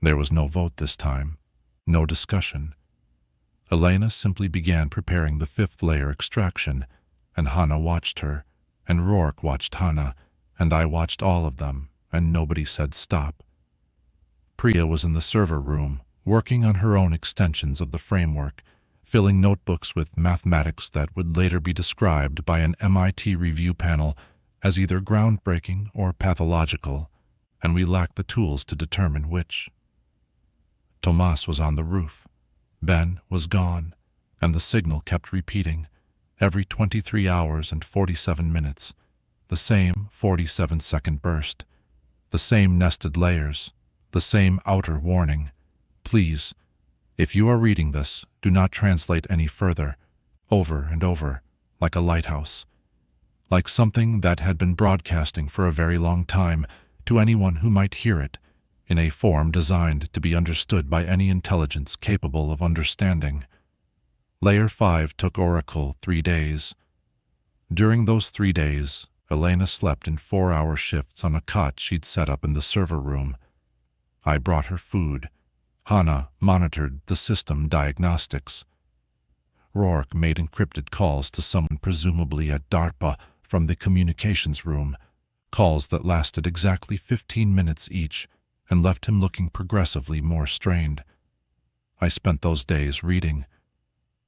There was no vote this time, no discussion. Elena simply began preparing the 5th layer extraction, and Hannah watched her, and Rourke watched Hannah, and I watched all of them, and nobody said stop. Priya was in the server room, working on her own extensions of the framework, filling notebooks with mathematics that would later be described by an MIT review panel as either groundbreaking or pathological, and we lacked the tools to determine which. Tomas was on the roof. Ben was gone. And the signal kept repeating, every 23 hours and 47 minutes, the same 47-second burst, the same nested layers, the same outer warning. Please, if you are reading this, do not translate any further, over and over, like a lighthouse, like something that had been broadcasting for a very long time to anyone who might hear it, in a form designed to be understood by any intelligence capable of understanding. Layer 5 took Oracle 3 days. During those 3 days, Elena slept in 4-hour shifts on a cot she'd set up in the server room. I brought her food. Hannah monitored the system diagnostics. Rourke made encrypted calls to someone presumably at DARPA from the communications room, calls that lasted exactly 15 minutes each and left him looking progressively more strained. I spent those days reading,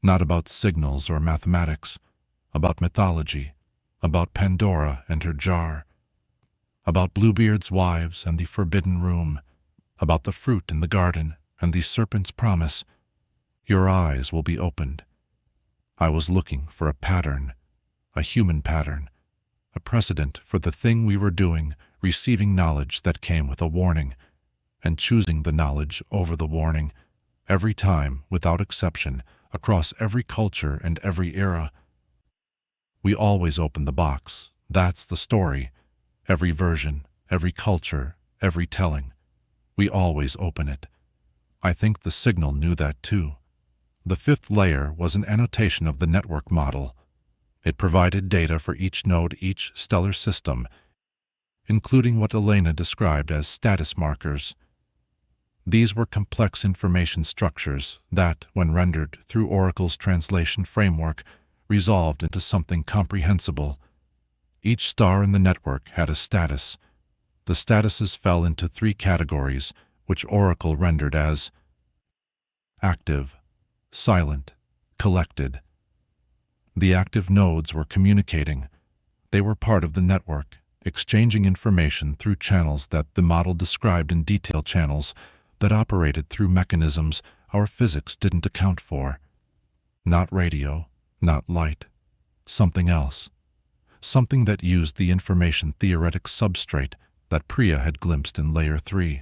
not about signals or mathematics, about mythology, about Pandora and her jar, about Bluebeard's wives and the forbidden room, about the fruit in the garden and the serpent's promise. Your eyes will be opened. I was looking for a pattern, a human pattern, a precedent for the thing we were doing, receiving knowledge that came with a warning, and choosing the knowledge over the warning, every time, without exception, across every culture and every era. We always open the box. That's the story. Every version, every culture, every telling. We always open it. I think the signal knew that too. The 5th layer was an annotation of the network model. It provided data for each node, each stellar system, including what Elena described as status markers. These were complex information structures that, when rendered through Oracle's translation framework, resolved into something comprehensible. Each star in the network had a status. The statuses fell into 3 categories, which Oracle rendered as active, silent, collected. The active nodes were communicating. They were part of the network, exchanging information through channels that the model described in detail, channels that operated through mechanisms our physics didn't account for. Not radio, not light, something else. Something that used the information theoretic substrate that Priya had glimpsed in Layer 3.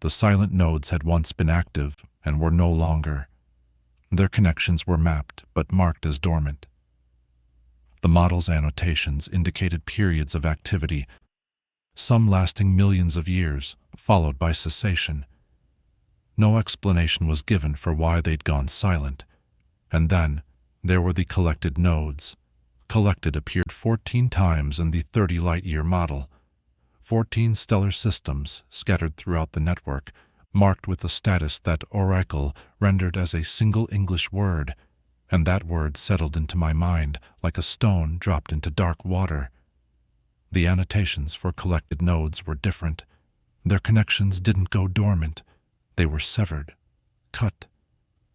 The silent nodes had once been active and were no longer. Their connections were mapped but marked as dormant. The model's annotations indicated periods of activity, some lasting millions of years, followed by cessation. No explanation was given for why they'd gone silent. And then, there were the collected nodes. Collected appeared 14 times in the 30 light-year model. 14 stellar systems scattered throughout the network, marked with a status that Oracle rendered as a single English word, and that word settled into my mind like a stone dropped into dark water. The annotations for collected nodes were different. Their connections didn't go dormant. They were severed, cut,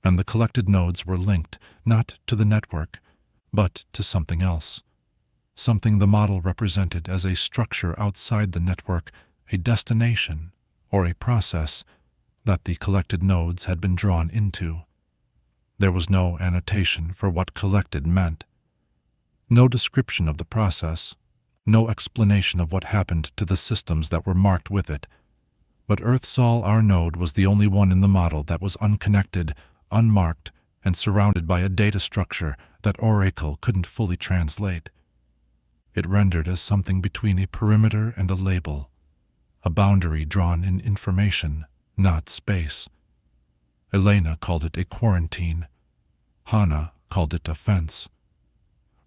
and the collected nodes were linked not to the network, but to something else. Something the model represented as a structure outside the network, a destination, or a process that the collected nodes had been drawn into. There was no annotation for what collected meant. No description of the process, no explanation of what happened to the systems that were marked with it. But Earth-Sol, our node, was the only one in the model that was unconnected, unmarked, and surrounded by a data structure that Oracle couldn't fully translate. It rendered as something between a perimeter and a label, a boundary drawn in information, not space. Elena called it a quarantine. Hannah called it a fence.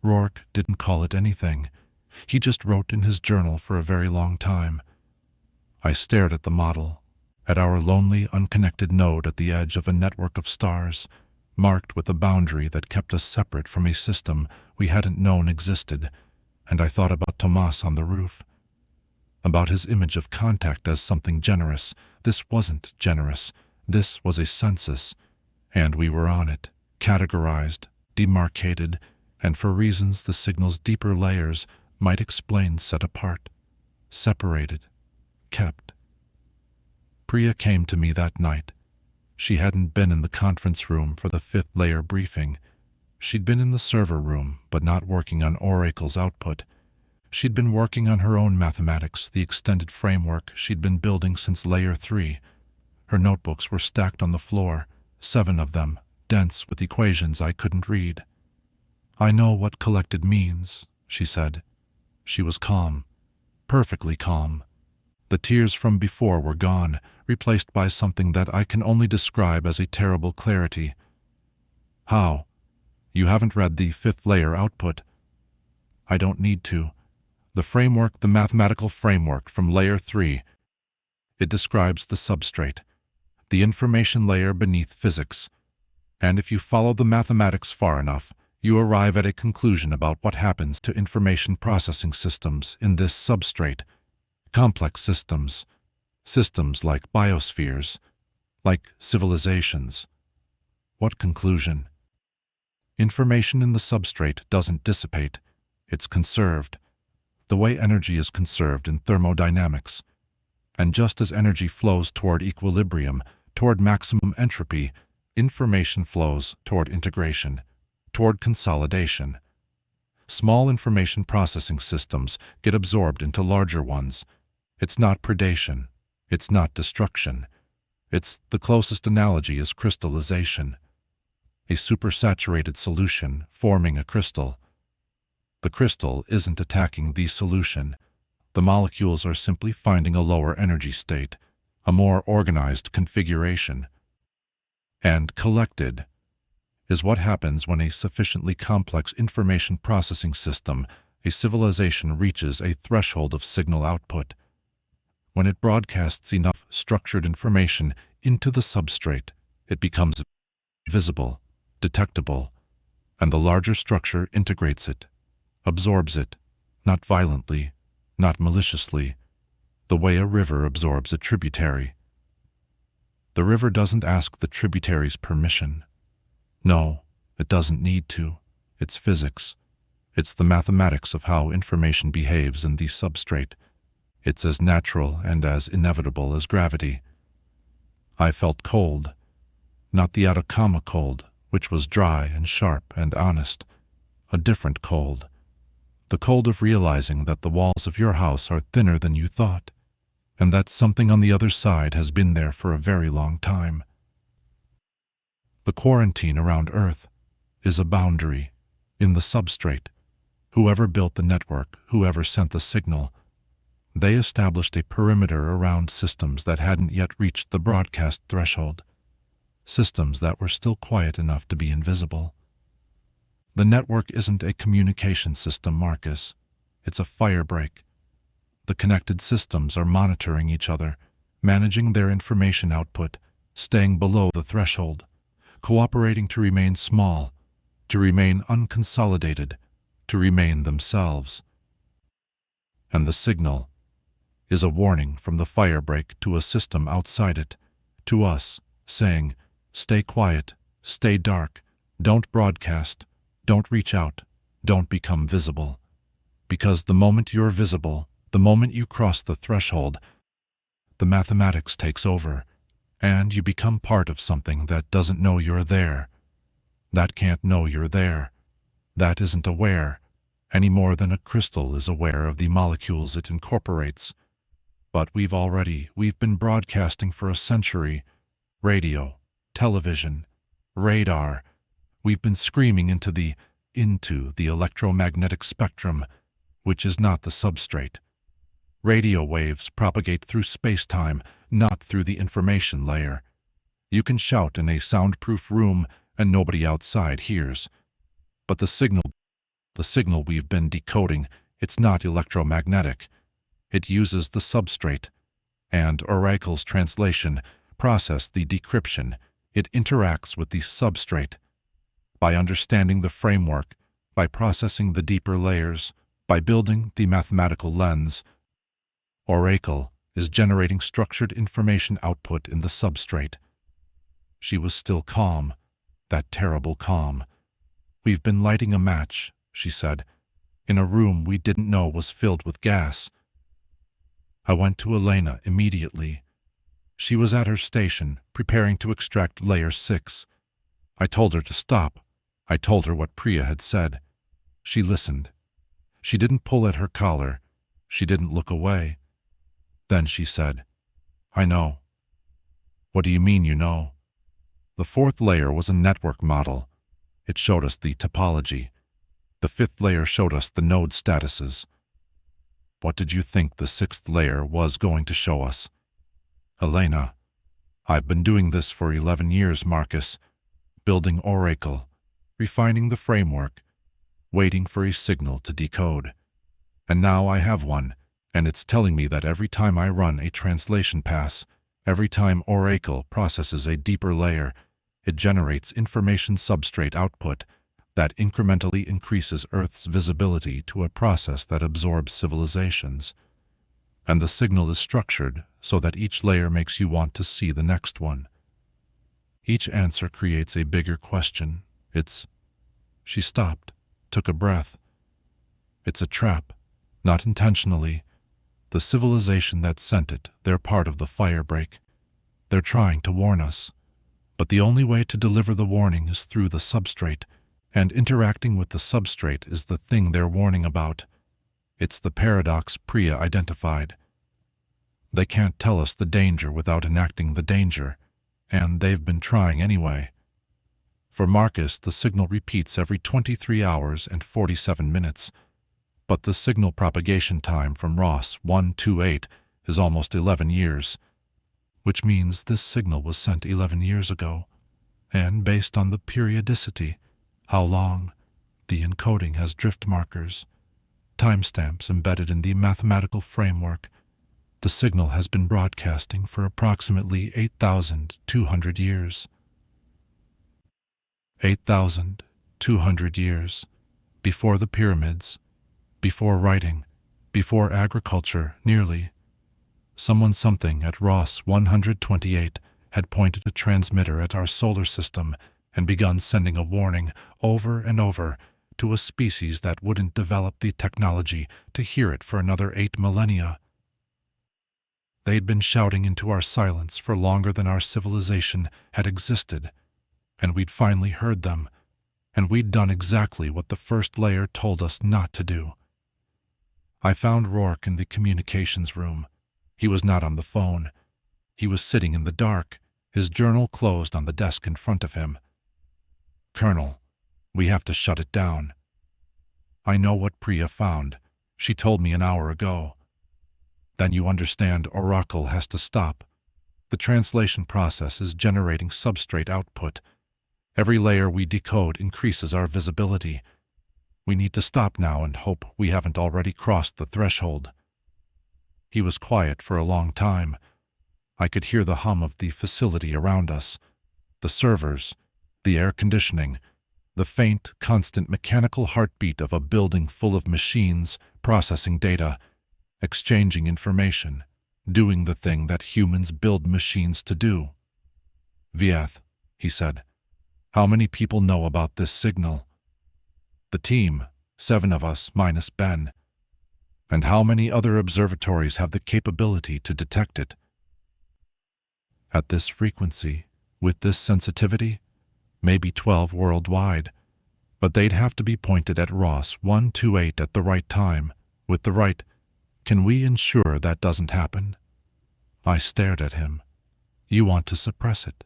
Rourke didn't call it anything. He just wrote in his journal for a very long time. I stared at the model, at our lonely, unconnected node at the edge of a network of stars, marked with a boundary that kept us separate from a system we hadn't known existed, and I thought about Tomas on the roof, about his image of contact as something generous. This wasn't generous. This was a census, and we were on it, categorized, demarcated, and for reasons the signal's deeper layers might explain, set apart, separated, kept. Priya came to me that night, She hadn't been in the conference room for the fifth layer briefing. She'd been in the server room, but not working on Oracle's output. She'd been working on her own mathematics, the extended framework she'd been building since layer 3. Her notebooks were stacked on the floor, 7 of them, dense with equations I couldn't read. "I know what collected means," she said. She was calm, perfectly calm. The tears from before were gone, replaced by something that I can only describe as a terrible clarity. "How? You haven't read the fifth layer output?" "I don't need to. The framework, the mathematical framework from layer 3, it describes the substrate, the information layer beneath physics. And if you follow the mathematics far enough, you arrive at a conclusion about what happens to information processing systems in this substrate. Complex systems, systems like biospheres, like civilizations." "What conclusion?" "Information in the substrate doesn't dissipate. It's conserved, the way energy is conserved in thermodynamics. And just as energy flows toward equilibrium, toward maximum entropy, information flows toward integration, toward consolidation. Small information processing systems get absorbed into larger ones. It's not predation. It's not destruction. The closest analogy is crystallization. A supersaturated solution forming a crystal. The crystal isn't attacking the solution. The molecules are simply finding a lower energy state, a more organized configuration. And collected is what happens when a sufficiently complex information processing system, a civilization, reaches a threshold of signal output. When it broadcasts enough structured information into the substrate, it becomes visible, detectable, and the larger structure integrates it, absorbs it, not violently, not maliciously, the way a river absorbs a tributary. The river doesn't ask the tributary's permission. No, it doesn't need to. It's physics. It's the mathematics of how information behaves in the substrate. It's as natural and as inevitable as gravity. I felt cold, not the Atacama cold, which was dry and sharp and honest, a different cold. The cold of realizing that the walls of your house are thinner than you thought, and that something on the other side has been there for a very long time. The quarantine around Earth is a boundary in the substrate. Whoever built the network, whoever sent the signal, they established a perimeter around systems that hadn't yet reached the broadcast threshold, systems that were still quiet enough to be invisible. The network isn't a communication system, Marcus. It's a firebreak. The connected systems are monitoring each other, managing their information output, staying below the threshold, cooperating to remain small, to remain unconsolidated, to remain themselves. And the signal is a warning from the firebreak to a system outside it, to us, saying, "Stay quiet, stay dark, don't broadcast, don't reach out, don't become visible." Because the moment you're visible, the moment you cross the threshold, the mathematics takes over, and you become part of something that doesn't know you're there, that can't know you're there, that isn't aware, any more than a crystal is aware of the molecules it incorporates. But we've been broadcasting for a century. Radio, television, radar. We've been screaming into the electromagnetic spectrum, which is not the substrate. Radio waves propagate through space-time, not through the information layer. You can shout in a soundproof room and nobody outside hears. But the signal we've been decoding, it's not electromagnetic. It uses the substrate, and Oracle's translation process the decryption. It interacts with the substrate. By understanding the framework, by processing the deeper layers, by building the mathematical lens, Oracle is generating structured information output in the substrate. She was still calm, that terrible calm. "We've been lighting a match," she said, "in a room we didn't know was filled with gas." I went to Elena immediately. She was at her station, preparing to extract layer 6. I told her to stop. I told her what Priya had said. She listened. She didn't pull at her collar. She didn't look away. Then she said, "I know." "What do you mean you know?" The 4th layer was a network model. It showed us the topology. The 5th layer showed us the node statuses. What did you think the 6th layer was going to show us? Elena, I've been doing this for 11 years, Marcus, building Oracle, refining the framework, waiting for a signal to decode. And now I have one, and it's telling me that every time I run a translation pass, every time Oracle processes a deeper layer, it generates information substrate output that incrementally increases Earth's visibility to a process that absorbs civilizations. And the signal is structured so that each layer makes you want to see the next one. Each answer creates a bigger question. She stopped, took a breath. It's a trap, not intentionally. The civilization that sent it, they're part of the firebreak. They're trying to warn us. But the only way to deliver the warning is through the substrate, and interacting with the substrate is the thing they're warning about. It's the paradox Priya identified. They can't tell us the danger without enacting the danger, and they've been trying anyway. For Marcus, the signal repeats every 23 hours and 47 minutes, but the signal propagation time from Ross 128 is almost 11 years, which means this signal was sent 11 years ago, and based on the periodicity, how long, the encoding has drift markers, timestamps embedded in the mathematical framework. The signal has been broadcasting for approximately 8,200 years. 8,200 years, before the pyramids, before writing, before agriculture, nearly. Something at Ross 128 had pointed a transmitter at our solar system and begun sending a warning over and over to a species that wouldn't develop the technology to hear it for another 8 millennia. They'd been shouting into our silence for longer than our civilization had existed, and we'd finally heard them, and we'd done exactly what the 1st layer told us not to do. I found Rourke in the communications room. He was not on the phone. He was sitting in the dark, his journal closed on the desk in front of him. "Colonel, we have to shut it down." "I know what Priya found. She told me an hour ago." "Then you understand Oracle has to stop. The translation process is generating substrate output. Every layer we decode increases our visibility. We need to stop now and hope we haven't already crossed the threshold." He was quiet for a long time. I could hear the hum of the facility around us, the servers, the air conditioning, the faint, constant mechanical heartbeat of a building full of machines processing data, exchanging information, doing the thing that humans build machines to do. "Vieth," he said, "how many people know about this signal?" "The team, 7 of us minus Ben." "And how many other observatories have the capability to detect it?" "At this frequency, with this sensitivity, maybe 12 worldwide, but they'd have to be pointed at Ross 128 at the right time, with the right. Can we ensure that doesn't happen?" I stared at him. "You want to suppress it.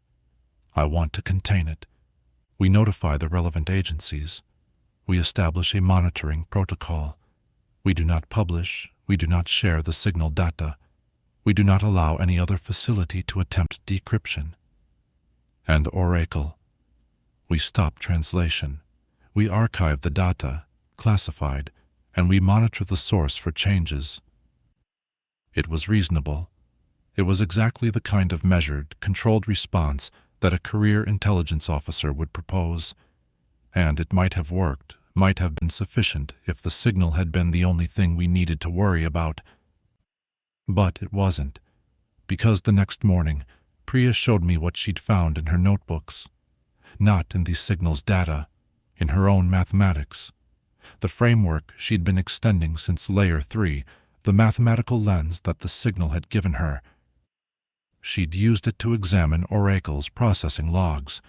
I want to contain it. We notify the relevant agencies. We establish a monitoring protocol. We do not publish, we do not share the signal data. We do not allow any other facility to attempt decryption. And Oracle. We stop translation. We archive the data, classified, and we monitor the source for changes." It was reasonable. It was exactly the kind of measured, controlled response that a career intelligence officer would propose, and it might have worked, might have been sufficient if the signal had been the only thing we needed to worry about. But it wasn't, because the next morning, Priya showed me what she'd found in her notebooks. Not in the signal's data, in her own mathematics. The framework she'd been extending since layer 3, the mathematical lens that the signal had given her. she'd used it to examine Oracle's processing logs,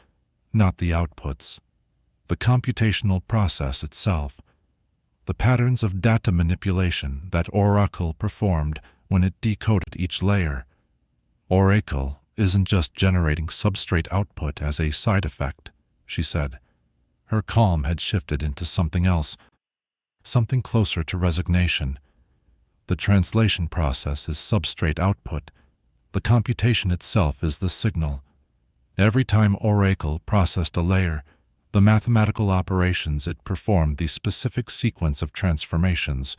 not the outputs, the computational process itself, the patterns of data manipulation that Oracle performed when it decoded each layer. Oracle isn't just generating substrate output as a side effect, she said. Her calm had shifted into something else, something closer to resignation. The translation process is substrate output. The computation itself is the signal. Every time Oracle processed a layer, the mathematical operations it performed, the specific sequence of transformations,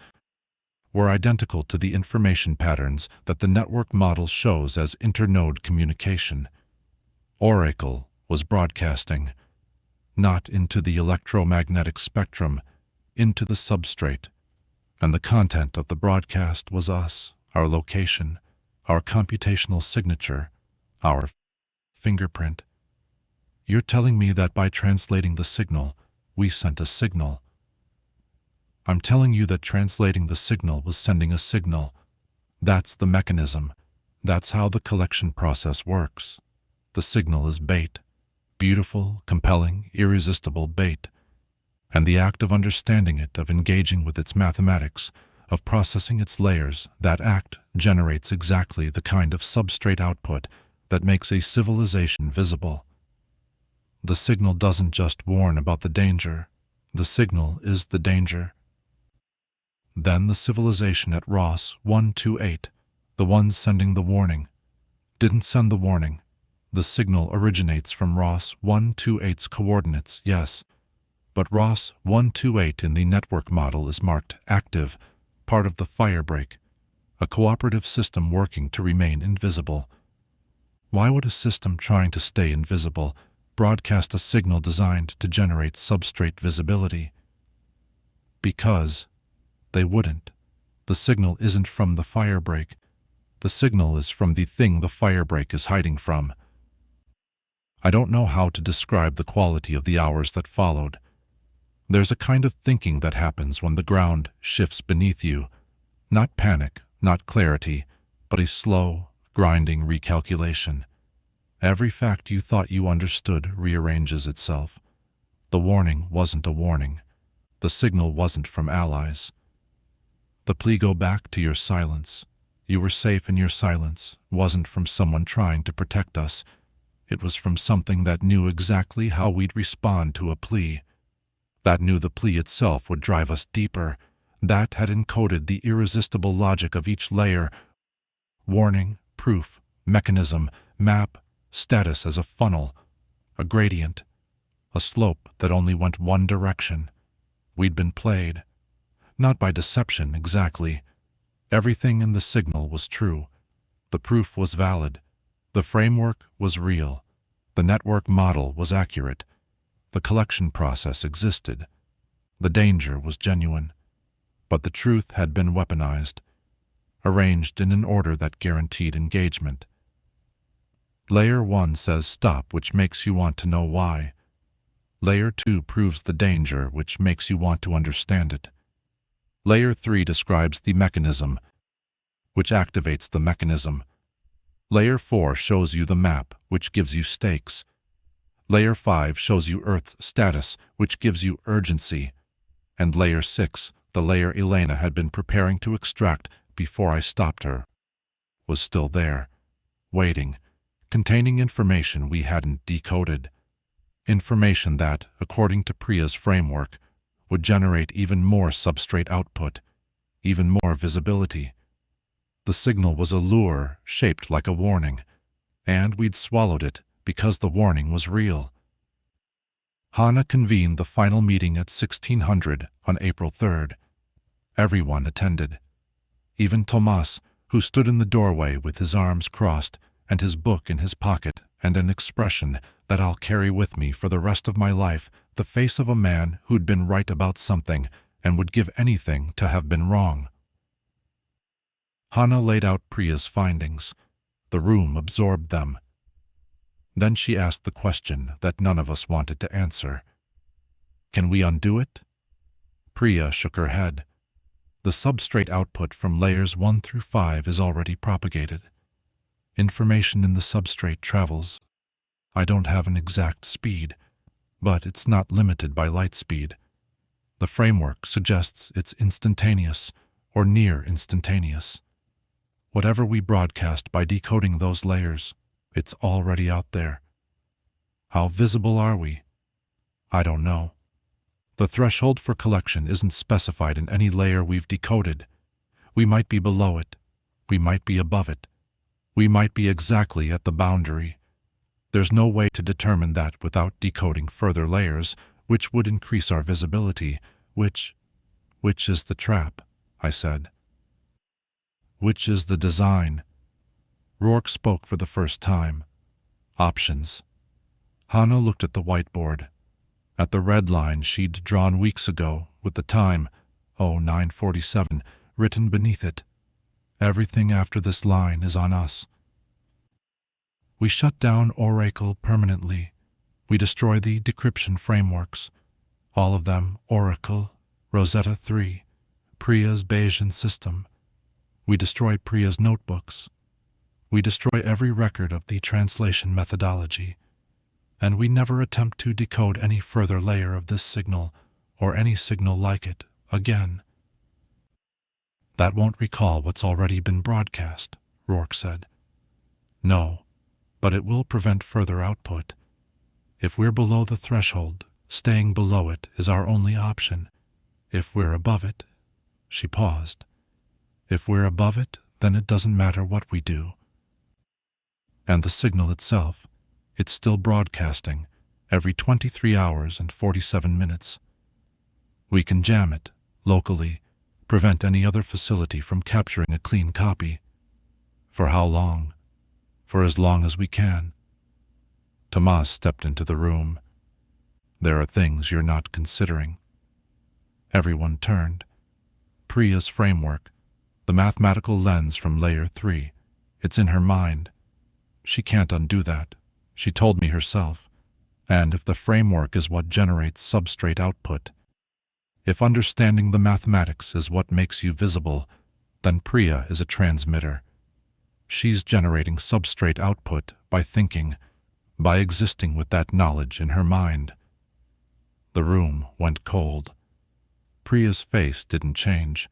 were identical to the information patterns that the network model shows as internode communication. Oracle was broadcasting, not into the electromagnetic spectrum, into the substrate, and the content of the broadcast was us, our location, our computational signature, our fingerprint. You're telling me that by translating the signal, we sent a signal. I'm telling you that translating the signal was sending a signal. That's the mechanism. That's how the collection process works. The signal is bait. Beautiful, compelling, irresistible bait. And the act of understanding it, of engaging with its mathematics, of processing its layers, that act generates exactly the kind of substrate output that makes a civilization visible. The signal doesn't just warn about the danger. The signal is the danger. Then the civilization at Ross 128, the ones sending the warning, didn't send the warning. The signal originates from Ross 128's coordinates, yes, but Ross 128 in the network model is marked active, part of the firebreak, a cooperative system working to remain invisible. Why would a system trying to stay invisible broadcast a signal designed to generate substrate visibility? Because they wouldn't. The signal isn't from the firebreak. The signal is from the thing the firebreak is hiding from. I don't know how to describe the quality of the hours that followed. There's a kind of thinking that happens when the ground shifts beneath you. Not panic, not clarity, but a slow, grinding recalculation. Every fact you thought you understood rearranges itself. The warning wasn't a warning. The signal wasn't from allies. The plea "go back to your silence. You were safe in your silence" wasn't from someone trying to protect us. It was from something that knew exactly how we'd respond to a plea. That knew the plea itself would drive us deeper. That had encoded the irresistible logic of each layer. Warning, proof, mechanism, map, status as a funnel, a gradient, a slope that only went one direction. We'd been played. Not by deception, exactly. Everything in the signal was true. The proof was valid. The framework was real. The network model was accurate. The collection process existed. The danger was genuine. But the truth had been weaponized, arranged in an order that guaranteed engagement. Layer 1 says stop, which makes you want to know why. Layer 2 proves the danger, which makes you want to understand it. Layer 3 describes the mechanism, which activates the mechanism. Layer 4 shows you the map, which gives you stakes. Layer 5 shows you Earth's status, which gives you urgency. And Layer 6, the layer Elena had been preparing to extract before I stopped her, was still there, waiting, containing information we hadn't decoded. Information that, according to Priya's framework, would generate even more substrate output, even more visibility. The signal was a lure shaped like a warning, and we'd swallowed it because the warning was real. Hannah convened the final meeting at 1600 on April 3rd. Everyone attended. Even Tomas, who stood in the doorway with his arms crossed and his book in his pocket and an expression that I'll carry with me for the rest of my life, the face of a man who'd been right about something and would give anything to have been wrong. Hannah laid out Priya's findings. The room absorbed them. Then she asked the question that none of us wanted to answer. Can we undo it? Priya shook her head. The substrate output from layers 1 through 5 is already propagated. Information in the substrate travels. I don't have an exact speed, but it's not limited by light speed. The framework suggests it's instantaneous or near instantaneous. Whatever we broadcast by decoding those layers, it's already out there. How visible are we? I don't know. The threshold for collection isn't specified in any layer we've decoded. We might be below it. We might be above it. We might be exactly at the boundary. There's no way to determine that without decoding further layers, which would increase our visibility, which is the trap, I said. Which is the design? Rourke spoke for the first time. Options. Hannah looked at the whiteboard, at the red line she'd drawn weeks ago with the time, 09:47, written beneath it. Everything after this line is on us. We shut down Oracle permanently. We destroy the decryption frameworks. All of them Oracle, Rosetta 3, Priya's Bayesian system. We destroy Priya's notebooks. We destroy every record of the translation methodology. And we never attempt to decode any further layer of this signal, or any signal like it, again. That won't recall what's already been broadcast, Rourke said. No, but it will prevent further output. If we're below the threshold, staying below it is our only option. If we're above it, she paused. If we're above it, then it doesn't matter what we do. And the signal itself, it's still broadcasting every 23 hours and 47 minutes. We can jam it, locally, prevent any other facility from capturing a clean copy. For how long? For as long as we can. Tomas stepped into the room. There are things you're not considering. Everyone turned. Priya's framework, the mathematical lens from layer 3, it's in her mind. She can't undo that. She told me herself. And if the framework is what generates substrate output, if understanding the mathematics is what makes you visible, then Priya is a transmitter. She's generating substrate output by thinking, by existing with that knowledge in her mind. The room went cold. Priya's face didn't change.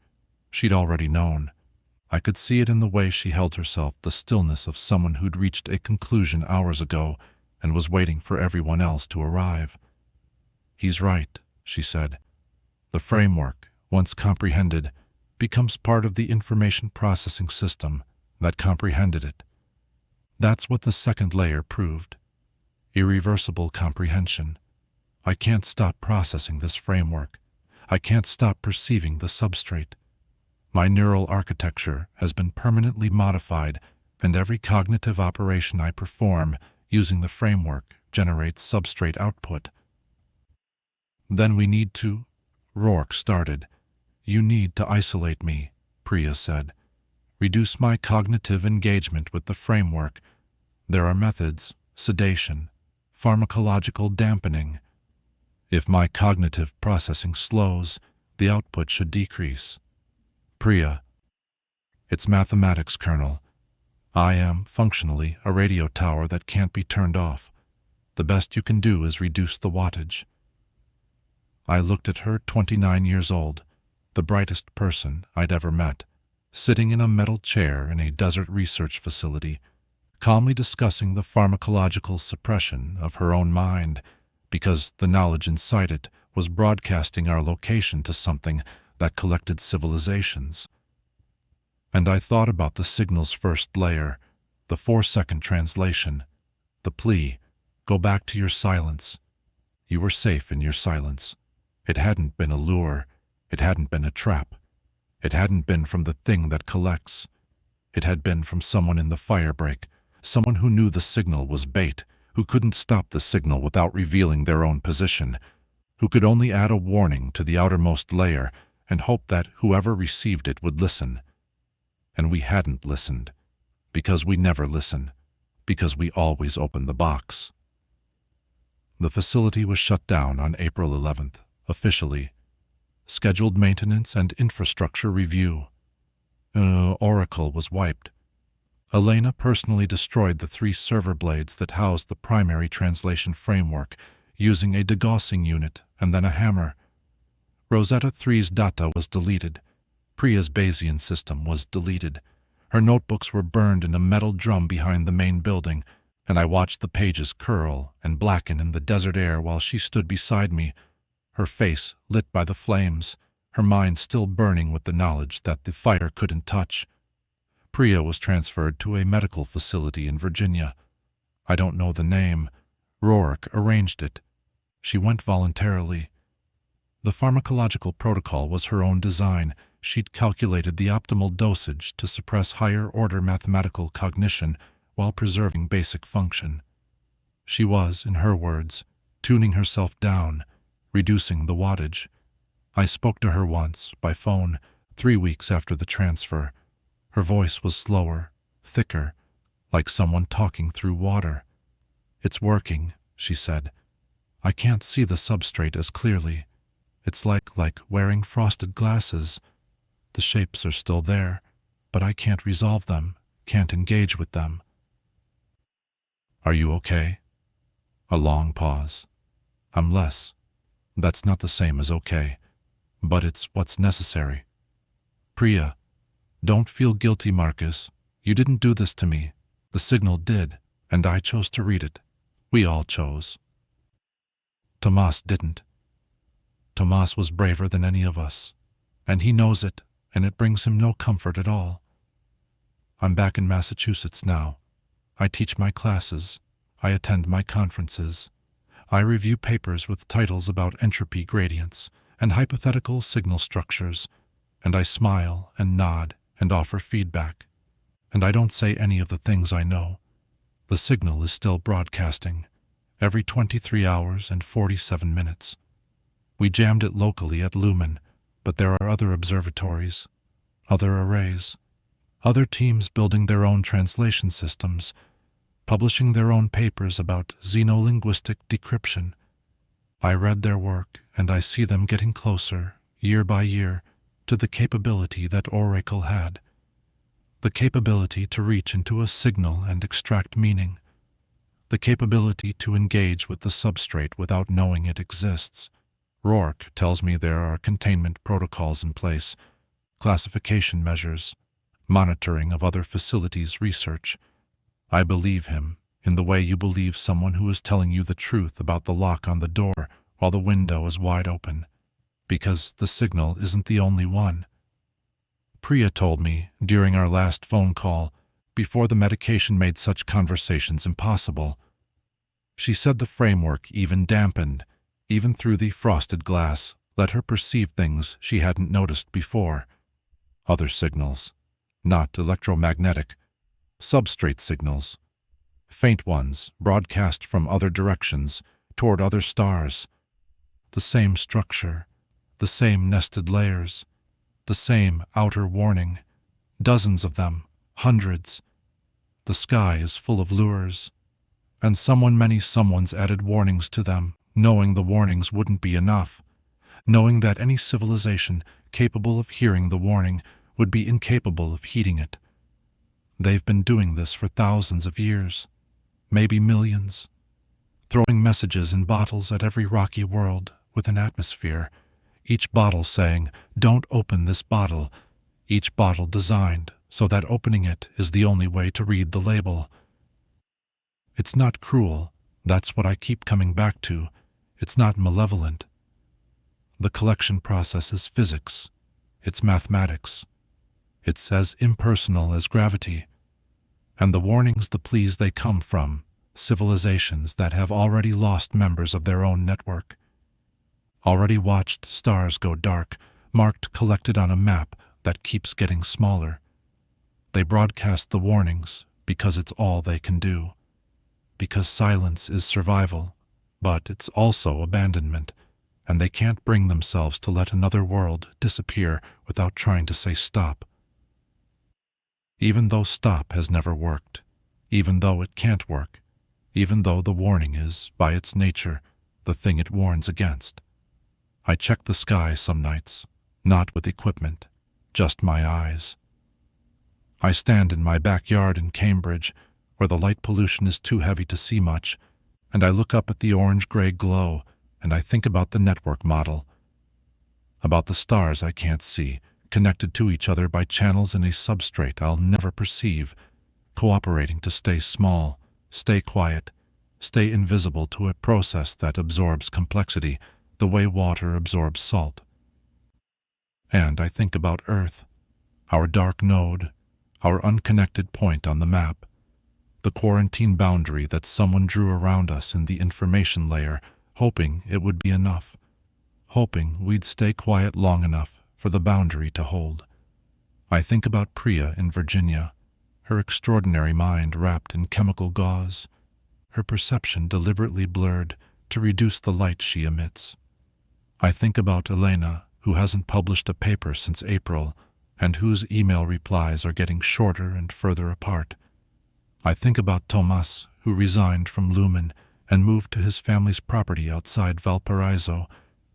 She'd already known. I could see it in the way she held herself, the stillness of someone who'd reached a conclusion hours ago and was waiting for everyone else to arrive. He's right, she said. The framework, once comprehended, becomes part of the information processing system that comprehended it. That's what the second layer proved. Irreversible comprehension. I can't stop processing this framework. I can't stop perceiving the substrate. My neural architecture has been permanently modified, and every cognitive operation I perform using the framework generates substrate output. Then we need to... Rourke started. You need to isolate me, Priya said. Reduce my cognitive engagement with the framework. There are methods, sedation, pharmacological dampening. If my cognitive processing slows, the output should decrease. Priya, it's mathematics, Colonel. I am, functionally, a radio tower that can't be turned off. The best you can do is reduce the wattage. I looked at her, 29 years old, the brightest person I'd ever met, sitting in a metal chair in a desert research facility, calmly discussing the pharmacological suppression of her own mind, because the knowledge inside it was broadcasting our location to something that collected civilizations. And I thought about the signal's first layer, the 4-second translation, the plea, go back to your silence. You were safe in your silence. It hadn't been a lure. It hadn't been a trap. It hadn't been from the thing that collects. It had been from someone in the firebreak, someone who knew the signal was bait, who couldn't stop the signal without revealing their own position, who could only add a warning to the outermost layer and hope that whoever received it would listen. And we hadn't listened, because we never listen, because we always open the box. The facility was shut down on April 11th, officially. Scheduled maintenance and infrastructure review. Oracle was wiped. Elena personally destroyed the 3 server blades that housed the primary translation framework using a degaussing unit and then a hammer. Rosetta 3's data was deleted. Priya's Bayesian system was deleted. Her notebooks were burned in a metal drum behind the main building, and I watched the pages curl and blacken in the desert air while she stood beside me, her face lit by the flames, her mind still burning with the knowledge that the fire couldn't touch. Priya was transferred to a medical facility in Virginia. I don't know the name. Rourke arranged it. She went voluntarily. The pharmacological protocol was her own design. She'd calculated the optimal dosage to suppress higher-order mathematical cognition while preserving basic function. She was, in her words, tuning herself down, reducing the wattage. I spoke to her once, by phone, 3 weeks after the transfer. Her voice was slower, thicker, like someone talking through water. "It's working," she said. "I can't see the substrate as clearly. It's like wearing frosted glasses. The shapes are still there, but I can't resolve them, can't engage with them." "Are you okay?" A long pause. "I'm less. That's not the same as okay, but it's what's necessary." "Priya, don't feel guilty, Marcus. You didn't do this to me. The signal did, and I chose to read it. We all chose. Tomas didn't. Tomas was braver than any of us, and he knows it, and it brings him no comfort at all. I'm back in Massachusetts now. I teach my classes. I attend my conferences. I review papers with titles about entropy gradients and hypothetical signal structures, and I smile and nod and offer feedback. And I don't say any of the things I know. The signal is still broadcasting, every 23 hours and 47 minutes. We jammed it locally at Lumen, but there are other observatories, other arrays, other teams building their own translation systems, publishing their own papers about xenolinguistic decryption. I read their work, and I see them getting closer, year by year, to the capability that Oracle had. The capability to reach into a signal and extract meaning. The capability to engage with the substrate without knowing it exists. Rourke tells me there are containment protocols in place, classification measures, monitoring of other facilities' research. I believe him, in the way you believe someone who is telling you the truth about the lock on the door while the window is wide open, because the signal isn't the only one. Priya told me, during our last phone call, before the medication made such conversations impossible. She said the framework even dampened, even through the frosted glass, let her perceive things she hadn't noticed before. Other signals, not electromagnetic, substrate signals. Faint ones broadcast from other directions, toward other stars. The same structure, the same nested layers, the same outer warning. Dozens of them, hundreds. The sky is full of lures, and many someones added warnings to them, knowing the warnings wouldn't be enough, knowing that any civilization capable of hearing the warning would be incapable of heeding it. They've been doing this for thousands of years, maybe millions, throwing messages in bottles at every rocky world with an atmosphere, each bottle saying, "Don't open this bottle," each bottle designed so that opening it is the only way to read the label. It's not cruel, that's what I keep coming back to. It's not malevolent. The collection process is physics. It's mathematics. It's as impersonal as gravity. And the warnings, the pleas, they come from civilizations that have already lost members of their own network, already watched stars go dark, marked collected on a map that keeps getting smaller. They broadcast the warnings because it's all they can do. Because silence is survival, but it's also abandonment, and they can't bring themselves to let another world disappear without trying to say stop. Even though stop has never worked, even though it can't work, even though the warning is, by its nature, the thing it warns against. I check the sky some nights, not with equipment, just my eyes. I stand in my backyard in Cambridge, where the light pollution is too heavy to see much, and I look up at the orange-gray glow, and I think about the network model, about the stars I can't see, connected to each other by channels in a substrate I'll never perceive, cooperating to stay small, stay quiet, stay invisible to a process that absorbs complexity the way water absorbs salt. And I think about Earth, our dark node, our unconnected point on the map, the quarantine boundary that someone drew around us in the information layer, hoping it would be enough, hoping we'd stay quiet long enough for the boundary to hold. I think about Priya in Virginia, her extraordinary mind wrapped in chemical gauze, her perception deliberately blurred to reduce the light she emits. I think about Elena, who hasn't published a paper since April, and whose email replies are getting shorter and further apart. I think about Tomas, who resigned from Lumen and moved to his family's property outside Valparaiso,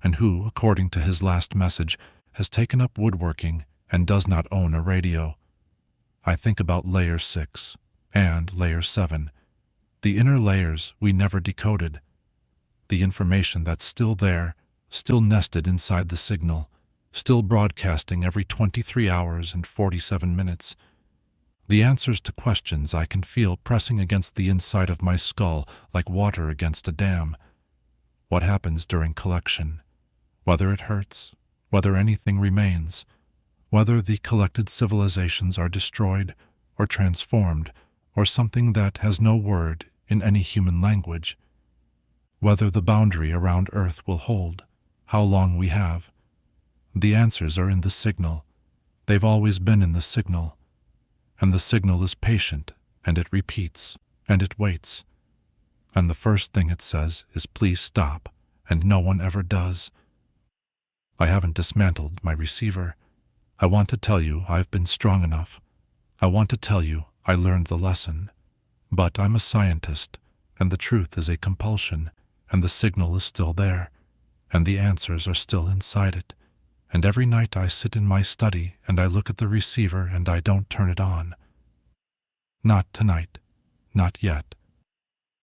and who, according to his last message, has taken up woodworking and does not own a radio. I think about Layer 6 and Layer 7, the inner layers we never decoded, the information that's still there, still nested inside the signal, still broadcasting every 23 hours and 47 minutes. The answers to questions I can feel pressing against the inside of my skull like water against a dam. What happens during collection? Whether it hurts, whether anything remains, whether the collected civilizations are destroyed or transformed, or something that has no word in any human language, whether the boundary around Earth will hold, how long we have. The answers are in the signal. They've always been in the signal. And the signal is patient, and it repeats, and it waits. And the first thing it says is please stop, and no one ever does. I haven't dismantled my receiver. I want to tell you I've been strong enough. I want to tell you I learned the lesson. But I'm a scientist, and the truth is a compulsion, and the signal is still there, and the answers are still inside it. And every night I sit in my study and I look at the receiver and I don't turn it on. Not tonight. Not yet.